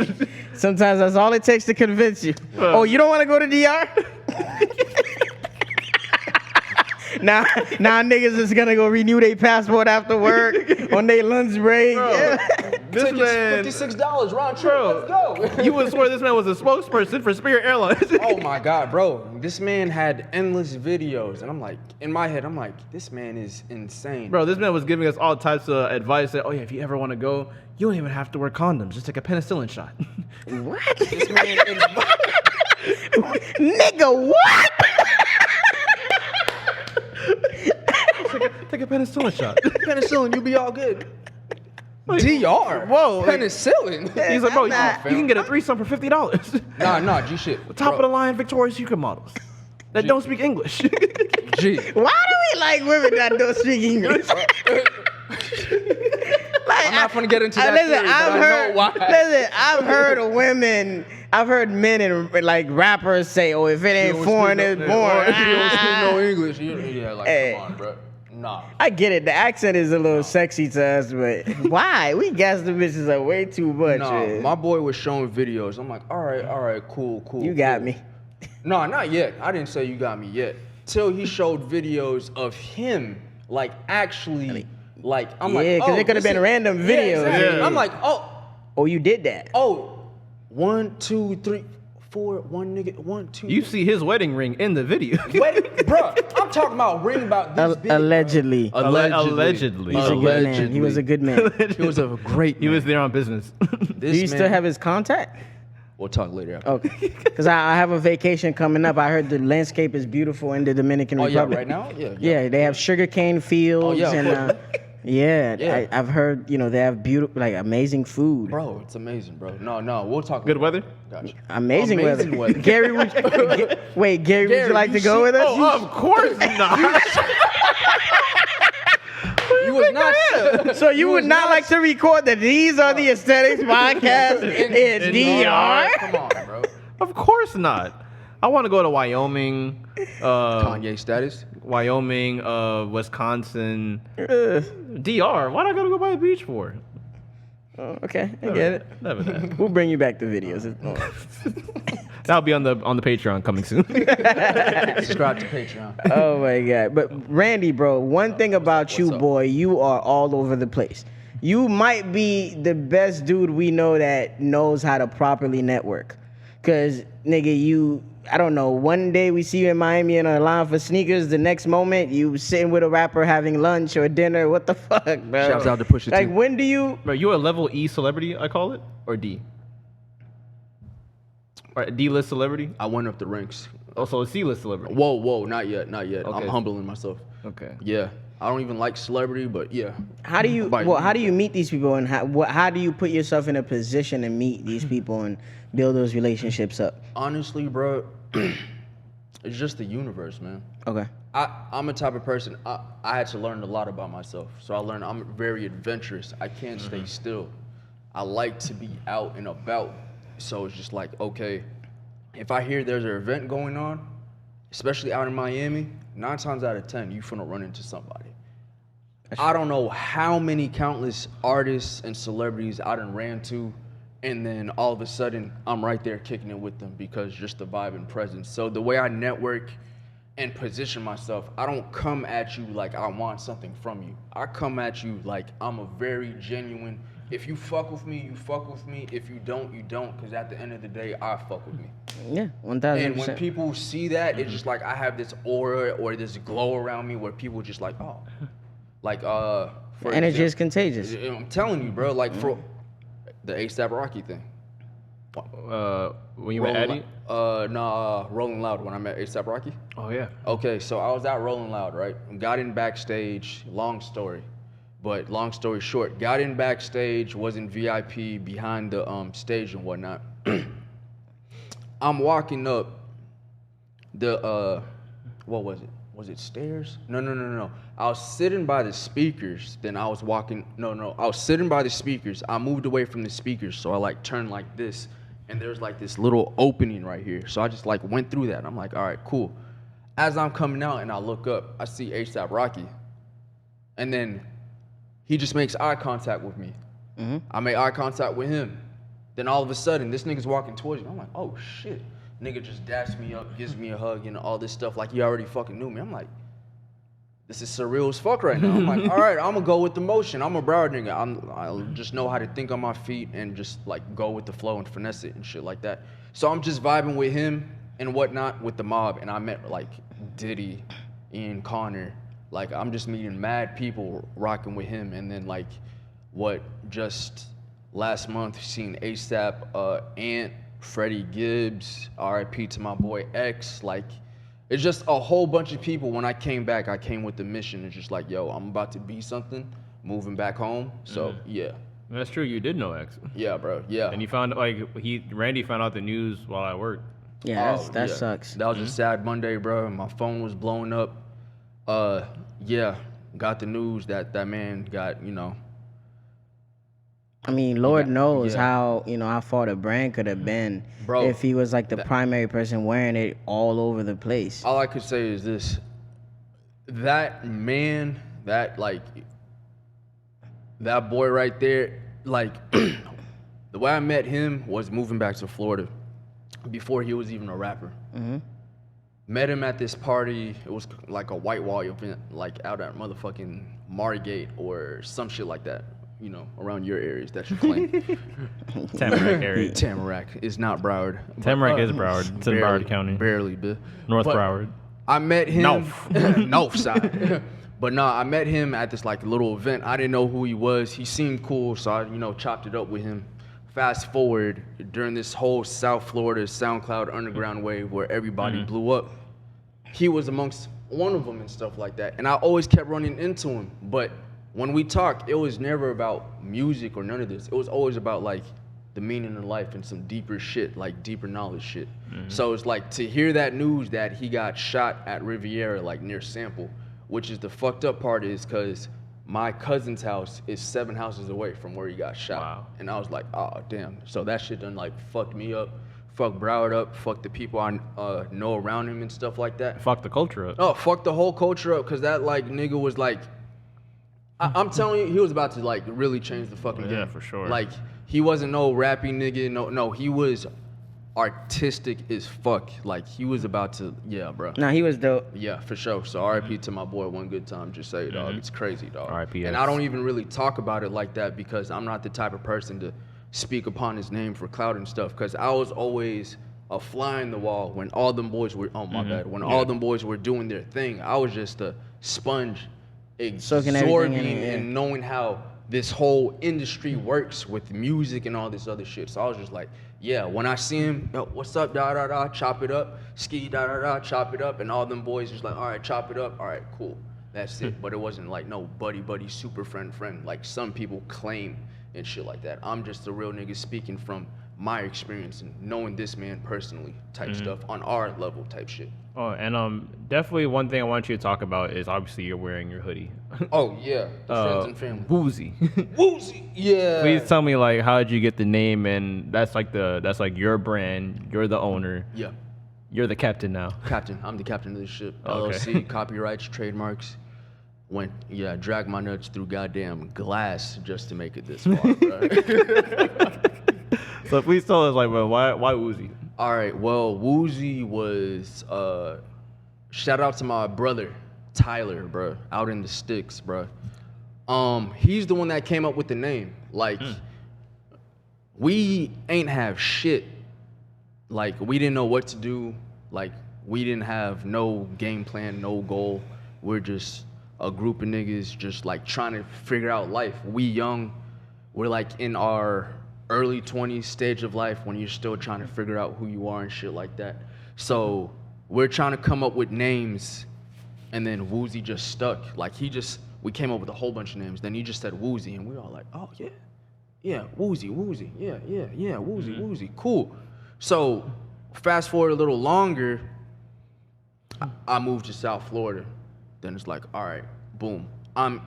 Sometimes that's all it takes to convince you. Oh, you don't want to go to DR? Now niggas is gonna go renew their passport after work on their lunch break. Bro, Yeah. this man, $56 round trip. bro, Let's go. you would swear this man was a spokesperson for Spirit Airlines. Oh my God, bro. This man had endless videos. And I'm like, in my head, I'm like, this man is insane. Bro, this man was giving us all types of advice that, oh yeah, if you ever want to go, you don't even have to wear condoms. Just take a penicillin shot. What? This man Nigga, what? Take a penicillin shot. penicillin, you be all good. DR. Whoa, like- Penicillin. He's like, bro, you Nah, can get a threesome for $50. Nah, G shit. Top of the line Victoria's Secret models that don't speak English. G. Why do we like women that don't speak English? Like, I'm not gonna get into that listen, theory, but I know why. Listen, I've heard of women, I've heard men and like rappers say, "Oh, if it ain't foreign, it's born." You don't speak no English. Yeah, like, Hey. come on, bro. Nah. I get it. The accent is a little sexy to us, but why? We gas the bitches up way too much. Nah, man. my boy was showing videos. I'm like, all right, cool. You got cool. me. No, not yet. I didn't say you got me yet. Till he showed videos of him, like actually, like I'm like, Yeah, 'cause oh, it could have this been is- random Yeah, videos. exactly. Yeah. I'm like, Oh, you did that. 1, 2, 3, 4, one nigga, 1, 2. You see his wedding ring in the video. Wait, bro, I'm talking about ring about this big. Allegedly. Allegedly. He's a good man. He was a good man. He was a great. He was there on business. Do you still have his contact? We'll talk later. After. Okay. Because I have a vacation coming up. I heard the landscape is beautiful in the Dominican Oh yeah, Republic. right now. Yeah. Yeah, they have sugarcane fields. Oh, yeah, of and course. yeah, I've heard, they have beautiful, like amazing food. Bro, it's amazing, bro. No, we'll talk. Good later. weather? Gotcha. Amazing Amazing weather. weather. Gary, wait, Gary, would you like to go with us? Oh, of course not. You was not. So you would not like to record the These Are the Aesthetics podcast in DR? Come on, bro. Of course not. I want to go to Wyoming. Kanye status. Wyoming, Wisconsin, DR. Why do I gotta go by the beach for? Oh, okay, I get it. Never that. We'll bring you back the videos. That'll be on the Patreon coming soon. Subscribe to Patreon. Oh my God. But Randy, bro, one thing about you, up? boy, you are all over the place. You might be the best dude we know that knows how to properly network. Cause nigga, I don't know, one day we see you in Miami in a line for sneakers, the next moment you sitting with a rapper having lunch or dinner. What the fuck, bro? Shouts out to Pusha T. Like, when do you... Bro, you a level E celebrity, I call it, or D? Or D-list celebrity? I went up the ranks. Also a C-list celebrity. Whoa, not yet. Okay. I'm humbling myself. Okay. Yeah, I don't even like celebrity, but yeah. How do you Bite. how do you meet these people, and how do you put yourself in a position to meet these people and build those relationships up? Honestly, bro, It's just the universe, man. Okay. I'm a type of person, I had to learn a lot about myself. So I learned I'm very adventurous. I can't stay still. I like to be out and about. So it's just like, okay, if I hear there's an event going on, especially out in Miami, 9 times out of 10, you finna run into somebody. I don't know how many countless artists and celebrities I done ran to, and then all of a sudden, I'm right there kicking it with them because just the vibe and presence. So the way I network and position myself, I don't come at you like I want something from you. I come at you like I'm a very genuine, if you fuck with me, you fuck with me. If you don't, you don't, because at the end of the day, I fuck with me. Yeah, 1,000%. And when people see that, it's just like I have this aura or this glow around me where people just like, oh. Like, for energy example, is contagious. I'm telling you, bro, like for the ASAP Rocky thing. When you were at it? Rolling Loud when I met ASAP Rocky. Oh yeah. Okay, so I was at Rolling Loud, right? Got in backstage, long story. But long story short, got in backstage, was in VIP behind the stage and whatnot. I'm walking up the, what was it? Was it stairs? No. I was sitting by the speakers, then I was walking, I was sitting by the speakers. I moved away from the speakers, so I like turned like this, and there's like this little opening right here. So I just like went through that. I'm like, all right, cool. As I'm coming out and I look up, I see ASAP Rocky. And then he just makes eye contact with me. Mm-hmm. I make eye contact with him. Then all of a sudden, this nigga's walking towards me. I'm like, oh shit. Nigga just dashed me up, gives me a hug and all this stuff like he already fucking knew me. I'm like, this is surreal as fuck right now. I'm like, all right, I'm gonna go with the motion. I'm a Broward nigga. I just know how to think on my feet and just like go with the flow and finesse it and shit like that. So I'm just vibing with him and whatnot with the mob. And I met like Diddy, Ian Connor. Like I'm just meeting mad people rocking with him. And then like just last month seen ASAP, Ant, Freddie Gibbs, RIP to my boy X. Like, it's just a whole bunch of people. When I came back, I came with the mission. It's just like, yo, I'm about to be something, moving back home. So, yeah. That's true. You did know X. Yeah, bro. Yeah. And you found, like, Randy found out the news while I worked. Yeah, that sucks. That was a sad Monday, bro. My phone was blowing up. Yeah, got the news that that man got, I mean, Lord knows how far the brand could have been if he was like the primary person wearing it all over the place. All I could say is this. That man, that boy right there, like the way I met him was moving back to Florida before he was even a rapper. Mm-hmm. Met him at this party. It was like a white wall event, like out at motherfucking Margate or some shit like that. Around your areas that you claim. Tamarack area. Tamarack is not Broward. Tamarack is Broward. It's in Broward County. Barely, but North Broward. I met him. North side. But no, I met him at this like little event. I didn't know who he was. He seemed cool, so I, chopped it up with him. Fast forward, during this whole South Florida SoundCloud underground wave where everybody blew up, he was amongst one of them and stuff like that. And I always kept running into him, but when we talked, it was never about music or none of this. It was always about like the meaning of life and some deeper shit, like deeper knowledge shit. Mm-hmm. So it's like to hear that news that he got shot at Riviera, like near Sample, which is the fucked up part is because my cousin's house is 7 houses away from where he got shot. Wow. And I was like, oh, damn. So that shit done like fucked me up, fucked Broward up, fucked the people I know around him and stuff like that. Fuck the culture up. Oh, fuck the whole culture up because that like nigga was like, I'm telling you, he was about to like really change the fucking game. Yeah, for sure. Like he wasn't no rapping nigga. No, he was artistic as fuck. Like he was about to, yeah, bro. Nah, he was dope. Yeah, for sure. So RIP to my boy, one good time. Just say, dog, it's crazy, dog. RIP. And I don't even really talk about it like that because I'm not the type of person to speak upon his name for clout and stuff. Because I was always a fly in the wall when all them boys were. Oh my bad. When all them boys were doing their thing, I was just a sponge. Absorbing and knowing how this whole industry works with music and all this other shit. So I was just like, yeah, when I see him, yo, what's up, da-da-da, chop it up, ski, da-da-da, chop it up, and all them boys just like, all right, chop it up, all right, cool, that's it. But it wasn't like no buddy, super friend, like some people claim and shit like that. I'm just a real nigga speaking from my experience and knowing this man personally type stuff on our level type shit. Oh, and definitely one thing I want you to talk about is obviously you're wearing your hoodie. Oh yeah, the friends and family. Woozy. Woozy. Yeah. Please tell me like how did you get the name, and that's like your brand. You're the owner. Yeah. You're the captain now. Captain. I'm the captain of this ship. Okay. LLC, copyrights, trademarks. Drag my nuts through goddamn glass just to make it this far, bro. So please tell us, like, bro, why Woozy? All right, well, Woozy was, shout out to my brother, Tyler, bro, out in the sticks, bro. He's the one that came up with the name. Like, we ain't have shit. Like, we didn't know what to do. Like, we didn't have no game plan, no goal. We're just a group of niggas just, like, trying to figure out life. We young. We're, like, in our early 20s stage of life when you're still trying to figure out who you are and shit like that. So we're trying to come up with names, and then Woozy just stuck. Like, we came up with a whole bunch of names. Then he just said Woozy, and we all like, oh, yeah, Woozy, yeah, Woozy, cool. So fast forward a little longer, I moved to South Florida. Then it's like, all right, boom. I'm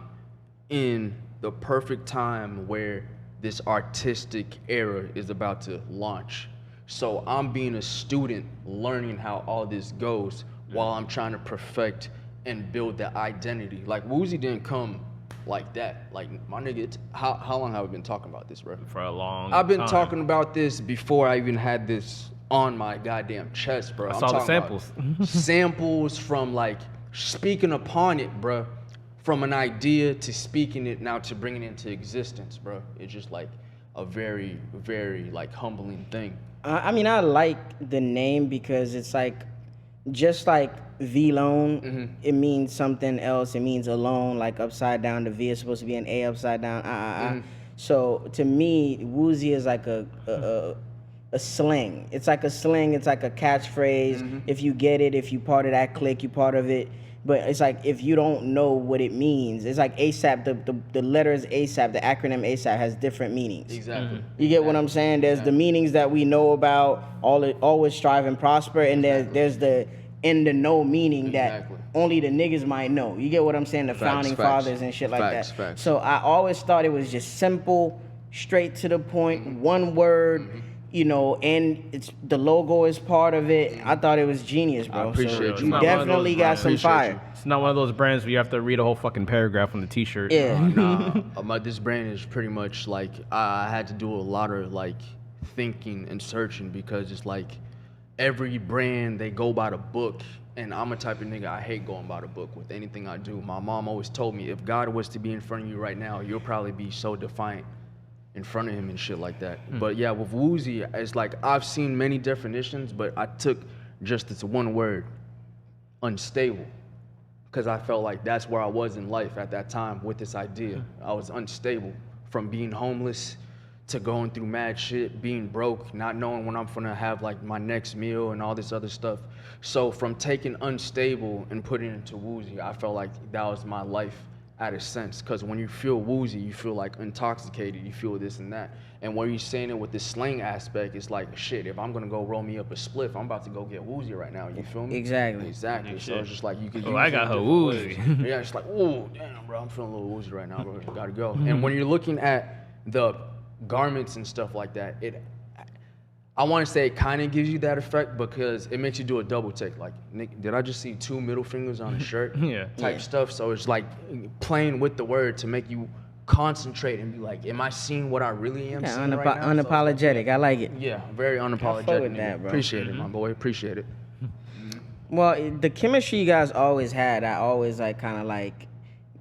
in the perfect time where this artistic era is about to launch. So I'm being a student, learning how all this goes while I'm trying to perfect and build that identity. Like, Woozy didn't come like that. Like, my nigga, how long have we been talking about this, bro? For a long I've been time. talking about this before I even had this on my goddamn chest, bro. I saw the samples. Samples from, like, speaking upon it, bro. From an idea to speaking it now to bringing it into existence, bro. It's just like a very, very like humbling thing. I mean, I like the name because it's like, just like V-Lone, it means something else. It means alone, like upside down. The V is supposed to be an A upside down. So to me, Woozy is like a slang. It's like a slang. It's like a catchphrase. If you get it, if you part of that clique, you part of it. But it's like, if you don't know what it means, it's like ASAP, the letters ASAP, the acronym ASAP has different meanings. Exactly. You get what I'm saying? There's the meanings that we know about, always strive and prosper, and there's the in the know meaning that only the niggas might know. You get what I'm saying? The founding fathers and shit like that. Facts. So I always thought it was just simple, straight to the point, one word. You know, and it's the logo is part of it. I thought it was genius, bro. I appreciate so you. You definitely got some fire. It's not one of those brands where you have to read a whole fucking paragraph on the t-shirt. Yeah. This brand is pretty much like, I had to do a lot of like thinking and searching, because it's like every brand, they go by the book. And I'm a type of nigga, I hate going by the book with anything I do. My mom always told me, if God was to be in front of you right now, you'll probably be so defiant in front of him and shit like that. But yeah, with Woozy, it's like, I've seen many definitions, but I took just this one word, unstable, because I felt like that's where I was in life at that time with this idea. I was unstable, from being homeless to going through mad shit, being broke, not knowing when I'm gonna have like my next meal and all this other stuff. So from taking unstable and putting it into Woozy, I felt like that was my life at a sense, because when you feel woozy, you feel like intoxicated, you feel this and that. And when you're saying it with the slang aspect, it's like, shit, if I'm gonna go roll me up a spliff, I'm about to go get woozy right now, you feel me? Exactly. So it's just like, you could use I got her woozy. Yeah, it's like, oh, damn, bro, I'm feeling a little woozy right now, bro, gotta go. And when you're looking at the garments and stuff like that, I want to say it kind of gives you that effect, because it makes you do a double take. Like, Nick, did I just see 2 middle fingers on a shirt? Type stuff. So it's like playing with the word to make you concentrate and be like, am I seeing what I really am seeing right now? Unapologetic. So, I like it. Yeah, very unapologetic. I fuck with that, bro. Appreciate it, my boy. Appreciate it. Well, the chemistry you guys always had, I always like kind of like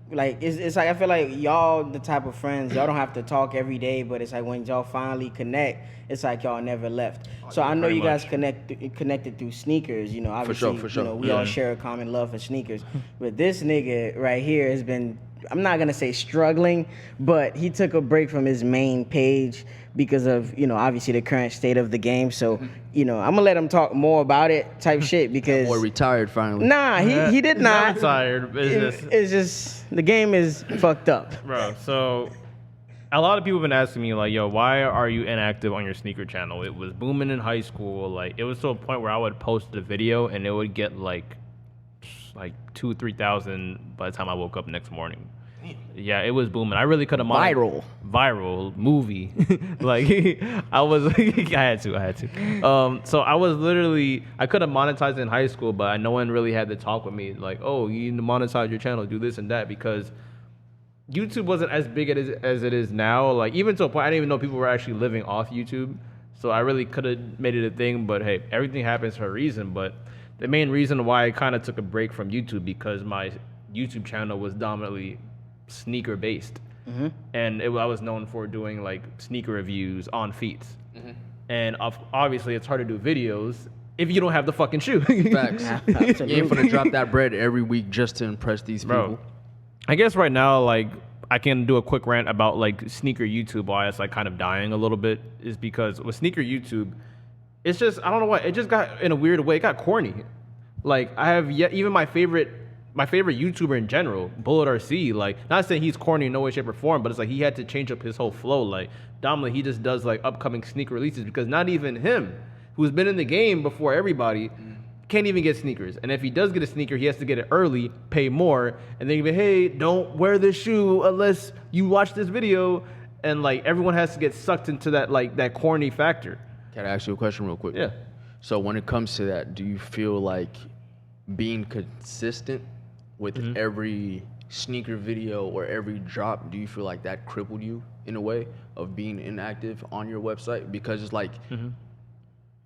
it's like, I feel like y'all the type of friends, y'all don't have to talk every day, but it's like when y'all finally connect, it's like y'all never left. So I know you guys connected through sneakers, you know, obviously, for sure. You know, we all share a common love for sneakers. But this nigga right here has been, I'm not gonna say struggling, but he took a break from his main page because of, you know, obviously the current state of the game. So, you know, I'm gonna let him talk more about it type shit, because Or retired finally. Nah, he did not. I'm tired. It's just the game is fucked up. Bro, so A lot of people have been asking me like, yo, why are you inactive on your sneaker channel? It was booming in high school. Like, it was to a point where I would post the video and it would get like 2,000-3,000 by the time I woke up next morning. Yeah, it was booming. I really could have viral movie. Like I was, I had to. So I was literally, I could have monetized in high school, but no one really had to talk with me. Like, oh, you need to monetize your channel, do this and that, because YouTube wasn't as big as it is now. Like even to a point, I didn't even know people were actually living off YouTube. So I really could have made it a thing. But hey, everything happens for a reason. But the main reason why I kind of took a break from YouTube, because my YouTube channel was dominantly sneaker based, and I was known for doing like sneaker reviews on Theese, and obviously it's hard to do videos if you don't have the fucking shoe. Facts. You ain't finna drop that bread every week just to impress these people. I guess right now, like, I can do a quick rant about like sneaker YouTube, why it's like kind of dying a little bit, is because with sneaker YouTube, it's just, I don't know why, it just got, in a weird way, it got corny. Like I have even my favorite YouTuber in general, Bullet RC, like, not saying he's corny in no way, shape, or form, but it's like he had to change up his whole flow. Like, dominantly, he just does like upcoming sneaker releases, because not even him, who's been in the game before everybody, can't even get sneakers. And if he does get a sneaker, he has to get it early, pay more, and then even, hey, don't wear this shoe unless you watch this video. And like everyone has to get sucked into that, like, that corny factor. Can I ask you a question real quick? Yeah. So when it comes to that, do you feel like being consistent with every sneaker video or every drop, do you feel like that crippled you in a way of being inactive on your website? Because it's like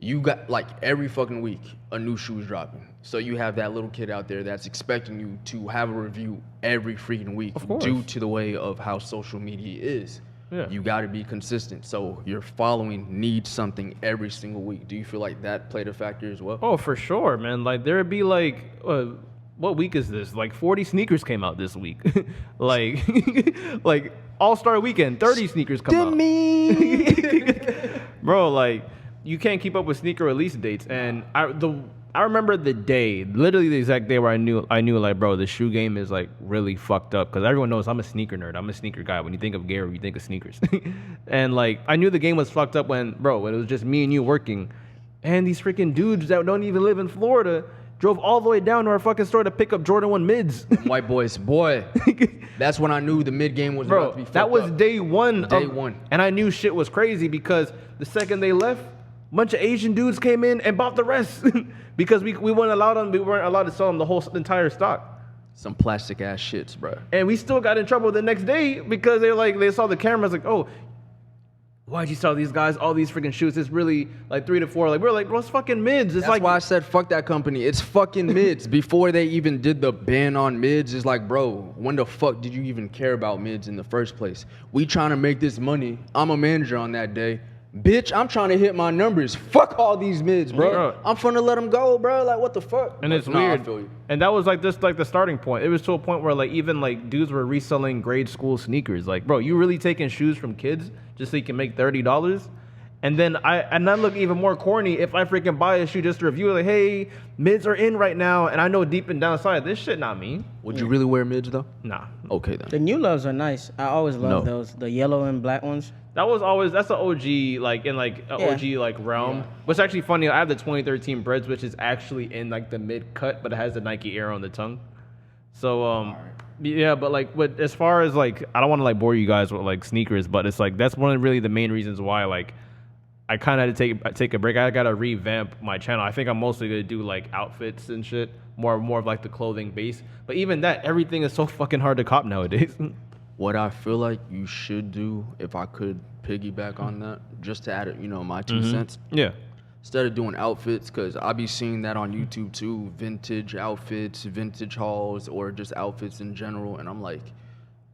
you got, like, every fucking week a new shoe is dropping, so you have that little kid out there that's expecting you to have a review every freaking week, due to the way of how social media is. You got to be consistent, so your following needs something every single week. Do you feel like that played a factor as well? Oh, for sure, man. Like, there'd be like what week is this? Like 40 sneakers came out this week. like like All-Star Weekend, 30 sneakers come out. Bro, like, you can't keep up with sneaker release dates. And I remember the day, literally the exact day where I knew like, bro, the shoe game is like really fucked up, because everyone knows I'm a sneaker nerd. I'm a sneaker guy. When you think of Gary, you think of sneakers. And like, I knew the game was fucked up when it was just me and you working, and these freaking dudes that don't even live in Florida drove all the way down to our fucking store to pick up Jordan 1 mids. White boys, boy. That's when I knew the mid game was about to be fucked that was up. day one. Day one. And I knew shit was crazy, because the second they left, a bunch of Asian dudes came in and bought the rest. Because we weren't allowed to sell them the whole entire stock. Some plastic ass shits, bro. And we still got in trouble the next day, because they saw the cameras, like, oh, why'd you sell these guys all these freaking shoes? It's really like 3 to 4. Like, we're like, bro, it's fucking mids. It's That's why I said fuck that company. It's fucking mids. Before they even did the ban on mids, it's like, bro, when the fuck did you even care about mids in the first place? We trying to make this money. I'm a manager on that day. Bitch, I'm trying to hit my numbers. Fuck all these mids, bro. I'm finna let them go, bro. Like, what the fuck? And it's weird. I feel you. And that was like just like the starting point. It was to a point where like even like dudes were reselling grade school sneakers. Like, bro, you really taking shoes from kids just so you can make $30? And then I look even more corny if I freaking buy a shoe just to review it, like, hey, mids are in right now, and I know deep and downside this shit not me. Would you really wear mids though? Nah. Okay then. The new loves are nice. I always love those, the yellow and black ones. That's the OG, like, in like OG like realm. Yeah. What's actually funny, I have the 2013 Breads, which is actually in like the mid cut, but it has the Nike Air on the tongue. So yeah, but like, as far as like, I don't want to like bore you guys with like sneakers, but it's like that's one of really the main reasons why like I kind of had to take a break. I gotta revamp my channel. I think I'm mostly gonna do like outfits and shit, more of like the clothing base. But even that, everything is so fucking hard to cop nowadays. What I feel like you should do, if I could piggyback on that, just to add, my 2 cents. Yeah. Instead of doing outfits, because I be seeing that on YouTube too, vintage outfits, vintage hauls, or just outfits in general. And I'm like,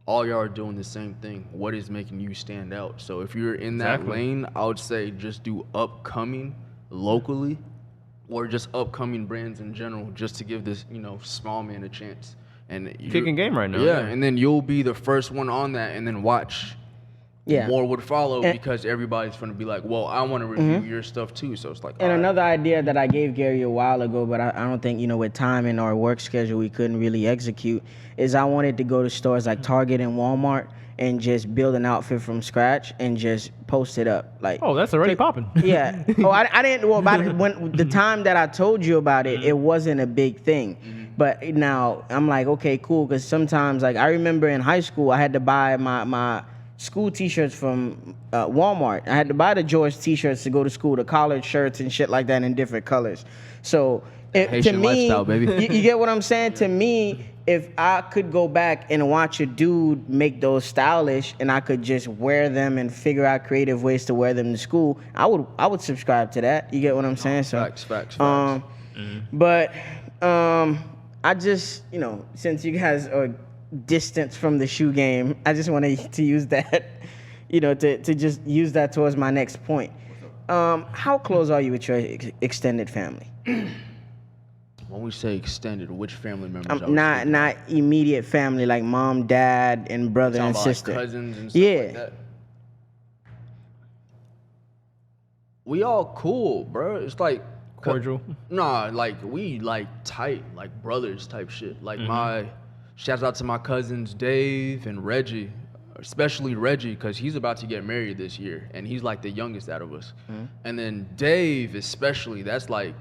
all y'all are doing the same thing. What is making you stand out? So if you're in that lane, I would say just do upcoming locally, or just upcoming brands in general, just to give this, small man a chance. And kicking game right now. Yeah, and then you'll be the first one on that, and then watch Yeah. more would follow And- because everybody's going to be like, well, I want to review your stuff too. So it's like, And all right. another idea that I gave Gary a while ago, but I don't think, with time and our work schedule, we couldn't really execute, is I wanted to go to stores like Target and Walmart and just build an outfit from scratch and just post it up. Like, Oh, that's already popping. yeah. Oh, I didn't. Well, when the time that I told you about it, it wasn't a big thing. But now I'm like, okay, cool. Because sometimes, like, I remember in high school, I had to buy my school T-shirts from Walmart. I had to buy the George T-shirts to go to school, the collared shirts and shit like that in different colors. So to Haitian me, lifestyle, baby. you get what I'm saying? To me, if I could go back and watch a dude make those stylish and I could just wear them and figure out creative ways to wear them to school, I would subscribe to that. You get what I'm saying? Facts. But I just, since you guys are distant from the shoe game, I just wanted to use that, to just use that towards my next point. How close are you with your extended family? When we say extended, which family members? are we Not speaking immediate family, like mom, dad, and brother about? and Talking about, sister. like cousins and stuff Yeah. like that. We all cool, bro. It's like Cordial. Nah, like we like tight, like brothers type shit. Like my shouts out to my cousins Dave and Reggie, especially Reggie, because he's about to get married this year, and he's like the youngest out of us. And then Dave, especially, that's like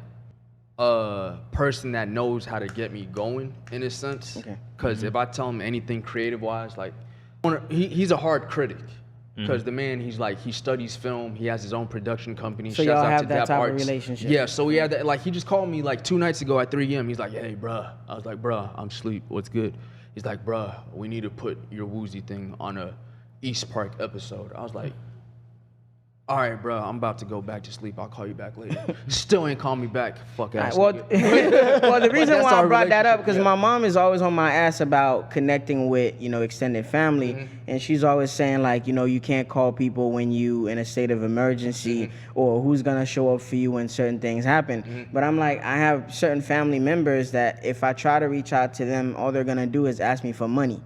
a person that knows how to get me going in a sense. Okay. Because if I tell him anything creative wise, like he's a hard critic. Because the man, he studies film. He has his own production company. So Shouts y'all out have to that Dap type of Arts. relationship? Yeah, so we had that. Like, he just called me like 2 nights ago at 3 a.m. He's like, hey, bruh. I was like, bruh, I'm asleep. What's good? He's like, bruh, we need to put your Woozy thing on a East Park episode. I was like, all right, bruh, I'm about to go back to sleep. I'll call you back later. Still ain't call me back. Fuck ass. Well, nigga. well, the reason that's why I our brought that up, relationship, because yeah. my mom is always on my ass about connecting with, extended family. And she's always saying, like, you can't call people when you in a state of emergency or who's going to show up for you when certain things happen. But I'm like, I have certain family members that if I try to reach out to them, all they're going to do is ask me for money.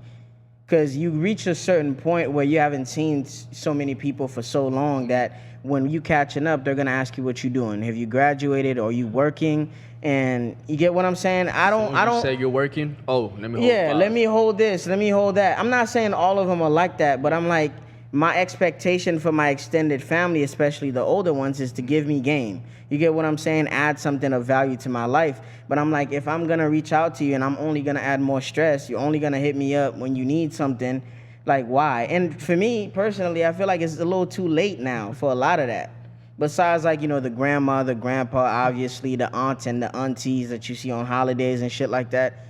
Because you reach a certain point where you haven't seen so many people for so long that when you catching up, they're gonna ask you what you doing. Have you graduated? Or are you working? And you get what I'm saying? I don't say you're working. Oh, let me hold Yeah, five. let me hold this. Let me hold that. I'm not saying all of them are like that, but I'm like, my expectation for my extended family, especially the older ones, is to give me game. You get what I'm saying? Add something of value to my life. But I'm like, if I'm gonna reach out to you and I'm only gonna add more stress, you're only gonna hit me up when you need something, like why? And for me personally, I feel like it's a little too late now for a lot of that. Besides, like, the grandma, the grandpa, obviously, the aunts and the aunties that you see on holidays and shit like that.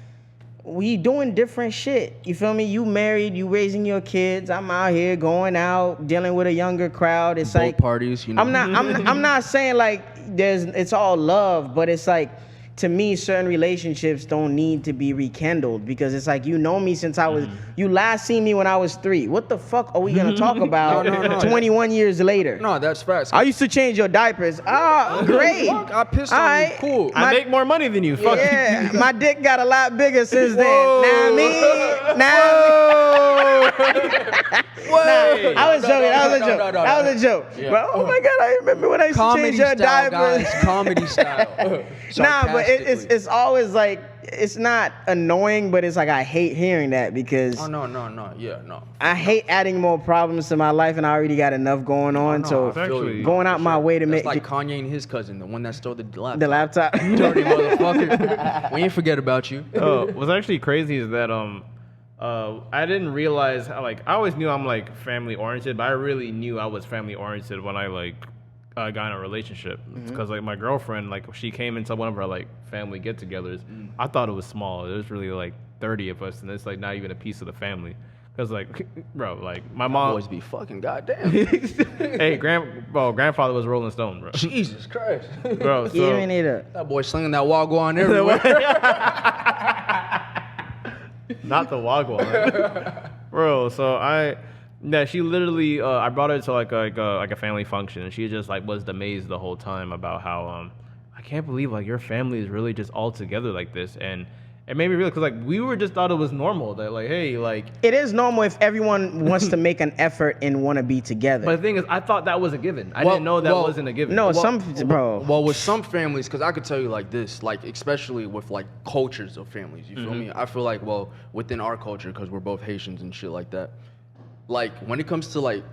We doing different shit. You feel me? You married, you raising your kids. I'm out here going out, dealing with a younger crowd. It's Both like parties, I'm not saying like it's all love, but it's like, to me, certain relationships don't need to be rekindled because it's like, me since I was, you last seen me when I was 3. What the fuck are we gonna talk about No. 21 years later? No, that's facts. I used to change your diapers. Oh, great. Fuck, I pissed on Alright. you. Cool. I make more money than you. Fuck you. Yeah, my dick got a lot bigger since then. Whoa. Nah, I was joking. That was a joke. Yeah. But, oh my God, I remember when I used to Comedy change your style, diapers. guys. Comedy style. Nah, but it's Sarcastically. always like, it's not annoying, but it's like I hate hearing that because Oh, no. Yeah, no. I hate adding more problems to my life and I already got enough going on. No, So I feel actually- you. going out For my way to That's make like Kanye and his cousin, the one that stole the laptop. the laptop. Dirty motherfucker. We ain't forget about you. What's actually crazy is that I didn't realize how, like, I always knew I'm like family oriented, but I really knew I was family oriented when I got in a relationship. Because like my girlfriend, like she came into one of our like family get-togethers. I thought it was small. It was really like 30 of us, and it's like not even a piece of the family. Because like, bro, like my mom. Boys be fucking goddamn. Hey, grandfather was Rolling Stone, bro. Jesus Christ. Bro, so Giving it up. That boy slinging that wagwan everywhere. not the Wagwan, bro. So she literally, I brought her to like a family function, and she just like was amazed the whole time about how I can't believe like your family is really just all together like this, and it made me realize because like we were just thought it was normal that like hey like. It is normal if everyone wants to make an effort and want to be together. But the thing is, I thought that was a given. I didn't know that wasn't a given. No, Well, with some families, because I could tell you like this, like especially with like cultures of families, you feel me? I feel like, well, within our culture, because we're both Haitians and shit like that, like when it comes to like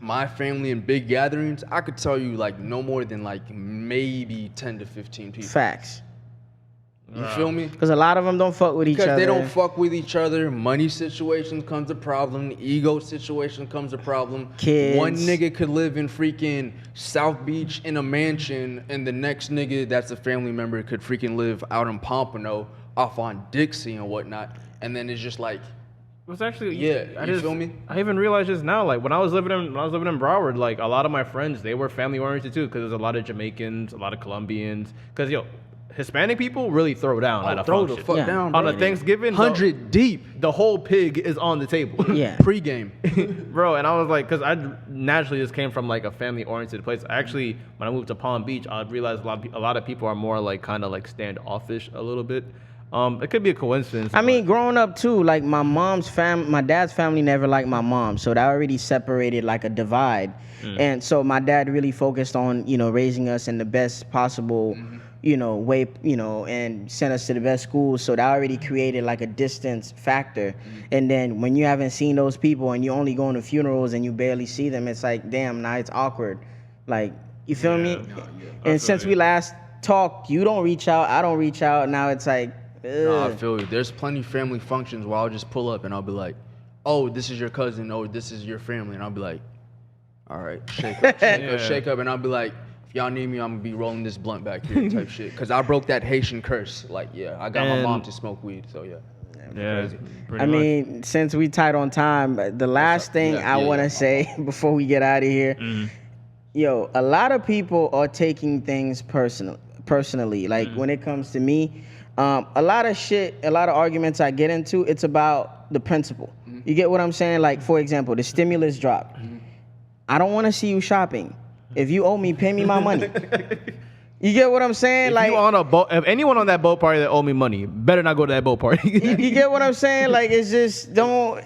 my family and big gatherings, I could tell you like no more than like maybe 10 to 15 people. Facts. You feel me? Because a lot of them don't fuck with each other. Because they don't fuck with each other. Money situation comes a problem. Ego situation comes a problem. Kids. One nigga could live in freaking South Beach in a mansion, and the next nigga that's a family member could freaking live out in Pompano off on Dixie and whatnot. And then it's just like, It was actually you feel me? I even realized just now, like when I was living in Broward, like a lot of my friends they were family oriented too, because there's a lot of Jamaicans, a lot of Colombians, because Hispanic people really throw down at a throw function. the fuck down, On bro. a Thanksgiving, 100 deep. the whole pig is on the table. Yeah. Pre-game. Bro, and I was like, because I naturally just came from like a family-oriented place. Actually, when I moved to Palm Beach, I realized a lot of people are more like kind of like standoffish a little bit. It could be a coincidence. I mean, growing up too, like my dad's family never liked my mom, so that already separated like a divide. And so my dad really focused on, raising us in the best possible, way, and sent us to the best schools. So that already created like a distance factor. And then when you haven't seen those people and you only going to funerals and you barely see them, it's like, damn, now it's awkward. Like, you feel me? And since we last talked, you don't reach out, I don't reach out. Now it's like, No, I feel you. There's plenty of family functions where I'll just pull up and I'll be like, oh, this is your cousin, or this is your family. And I'll be like, all right, shake up, shake up. And I'll be like, if y'all need me, I'm going to be rolling this blunt back here type shit. Because I broke that Haitian curse. Like, yeah, I got my mom to smoke weed, so yeah. Yeah, I mean, since we tight on time, the last thing I want to say before we get out of here, a lot of people are taking things personally. Like when it comes to me, a lot of arguments I get into, it's about the principle. You get what I'm saying? Like, for example, the stimulus drop. I don't want to see you shopping. If you owe me, pay me my money. You get what I'm saying? If like, you on a boat, if anyone on that boat party that owe me money, better not go to that boat party. you get what I'm saying? Like, it's just don't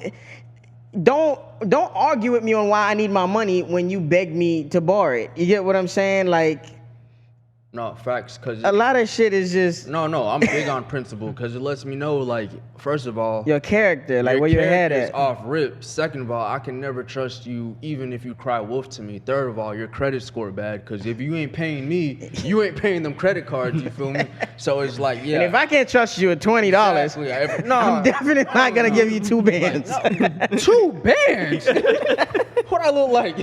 argue with me on why I need my money when you beg me to borrow it. You get what I'm saying? Like, no, facts. Cause a lot of shit is just no. I'm big on principle because it lets me know, like, first of all, your character, like where your head is at. off rip. Second of all, I can never trust you, even if you cry wolf to me. Third of all, your credit score bad because if you ain't paying me, you ain't paying them credit cards. You feel me? So it's like, yeah. And if I can't trust you with $20, Exactly. I'm definitely not gonna give you 2 bands. Like, no, 2 bands. What I look like?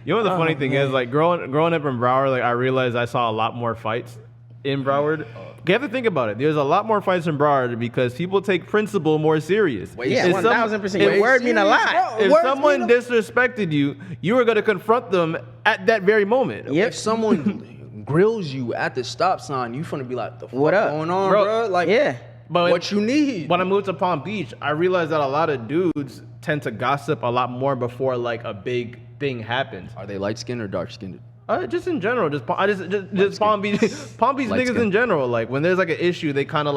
You know what the funny thing is, like growing up in Broward, like I realized I saw a lot more fights in Broward. You have to think about it. There's a lot more fights in Broward because people take principle more serious. Yeah, 1,000%. Your word mean a lot. If someone disrespected you, you were going to confront them at that very moment. Yep. If someone grills you at the stop sign, you finna be like, the fuck What up? going on, Bro, bro? Like, Yeah. But what you need? When I moved to Palm Beach, I realized that a lot of dudes tend to gossip a lot more before like a big thing happens. Are they light skinned or dark skinned? Just in general, just Palm Beach Light niggas skin. in general. Like when there's like an issue, they kind of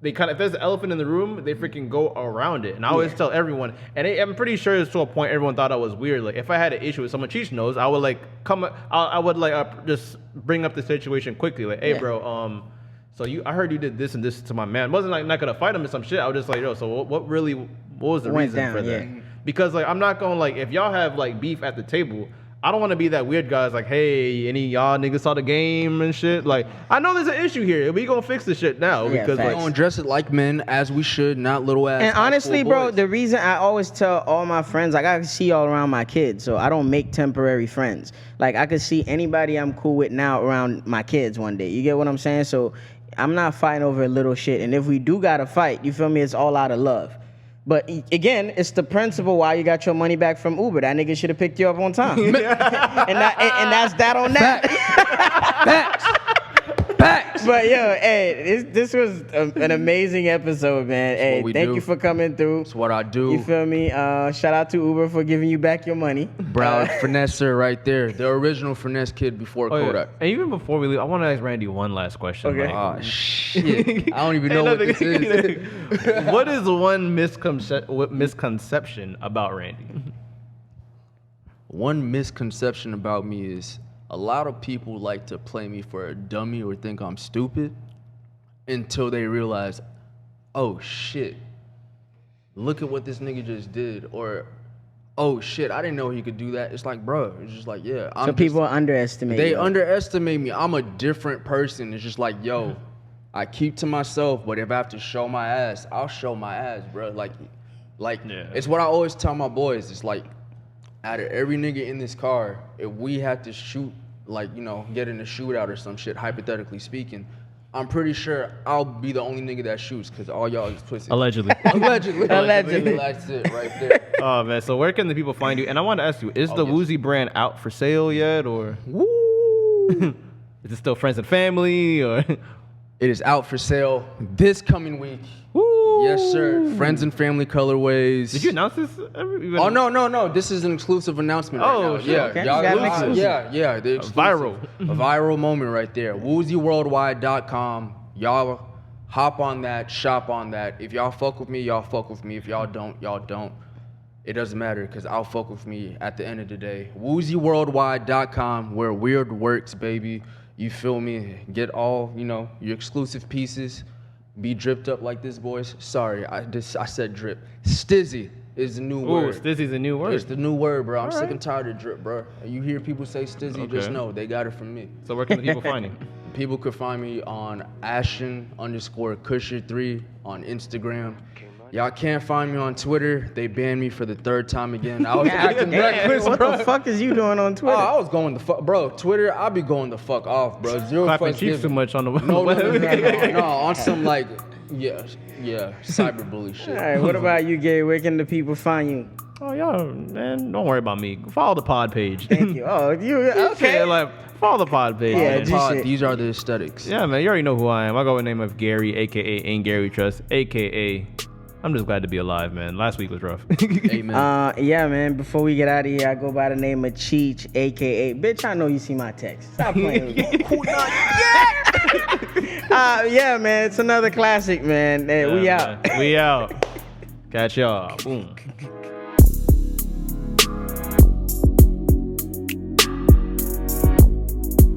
if there's an elephant in the room, they freaking go around it. And I always tell everyone, and I'm pretty sure it's to a point everyone thought I was weird. Like if I had an issue with someone Cheech knows, I would like I would like just bring up the situation quickly. Like, hey, bro, so I heard you did this and this to my man. Wasn't like not gonna fight him or some shit. I was just like, yo, so what was the reason for that? Because like I'm not gonna like if y'all have like beef at the table, I don't want to be that weird guy. It's like, hey, any of y'all niggas saw the game and shit. Like I know there's an issue here. We gonna fix this shit now because We gonna dress it like men as we should, not little ass. And honestly, bro, boys. the reason I always tell all my friends, like I can see all around my kids, so I don't make temporary friends. Like I could see anybody I'm cool with now around my kids one day. You get what I'm saying? So I'm not fighting over little shit. And if we do gotta fight, you feel me? It's all out of love. But again, it's the principle why you got your money back from Uber. That nigga should have picked you up on time. and that's that on that. Facts. But yo, hey, this was an amazing episode, man. Hey, we thank do. you for coming through. That's what I do. You feel me? Shout out to Uber for giving you back your money. Bro, finesser right there. The original finesse kid before Oh, yeah. Kodak. And even before we leave, I want to ask Randy one last question. Okay. Oh, shit. I don't even know what this is. What is one misconception about Randy? One misconception about me is a lot of people like to play me for a dummy or think I'm stupid until they realize, oh shit, look at what this nigga just did. Or, oh shit, I didn't know he could do that. It's like, bro, it's just like, yeah. So people underestimate They you. underestimate me. I'm a different person. It's just like, yo, I keep to myself, but if I have to show my ass, I'll show my ass, bro. Like, Yeah. It's what I always tell my boys. It's like, out of every nigga in this car, if we had to shoot, like, you know, get in a shootout or some shit, hypothetically speaking, I'm pretty sure I'll be the only nigga that shoots because all y'all is pussy. Allegedly. Allegedly. Allegedly. That's it right there. Oh man, so where can the people find you? And I want to ask you, is the yes. Woozy brand out for sale yet, or Woo! is it still friends and family, or? It is out for sale this coming week. Woo! Yes, sir. Friends and family colorways. Did you announce this? Oh no! This is an exclusive announcement. Oh, right now. shit. Yeah, Okay. y'all, You got an y'all- exclusive. yeah. The exclusive. A viral moment right there. WoozyWorldwide.com. Y'all hop on that, shop on that. If y'all fuck with me, y'all fuck with me. If y'all don't, y'all don't. It doesn't matter because I'll fuck with me at the end of the day. WoozyWorldwide.com, where weird works, baby. You feel me? Get all, you know, your exclusive pieces. Be dripped up like this, boys. Sorry, I said drip. Stizzy is the new Ooh, word. Stizzy's a new word. It's the new word, bro. I'm All sick right. and tired of drip, bro. You hear people say stizzy, just Okay. know they got it from me. So where can the people find you? People could find me on Ashton_Kusher3 on Instagram. Y'all can't find me on Twitter. They banned me for the third time again. I was acting reckless, What bro. the fuck is you doing on Oh, Twitter? I was going the fuck, bro. Twitter, I be going the fuck off, bro. Zero Clapping fucks cheeks too given. much on the No, on some like, yeah, cyberbully shit. All right, what about you, Gary? Where can the people find you? Oh, y'all, man, don't worry about me. Follow the pod page. Thank you. Oh, you okay? Yeah, like, follow the pod page. Yeah, man. G shit. These are the aesthetics. Yeah, man, you already know who I am. I go with the name of Gary, a.k.a. Ain't Gary Trust, a.k.a. I'm just glad to be alive, man. Last week was rough. Amen. Yeah, man. Before we get out of here, I go by the name of Cheech, aka bitch. I know you see my text. Stop playing with me. Yeah, man. It's another classic, man. Hey, we Yeah, out. man. We out. Catch y'all. Boom.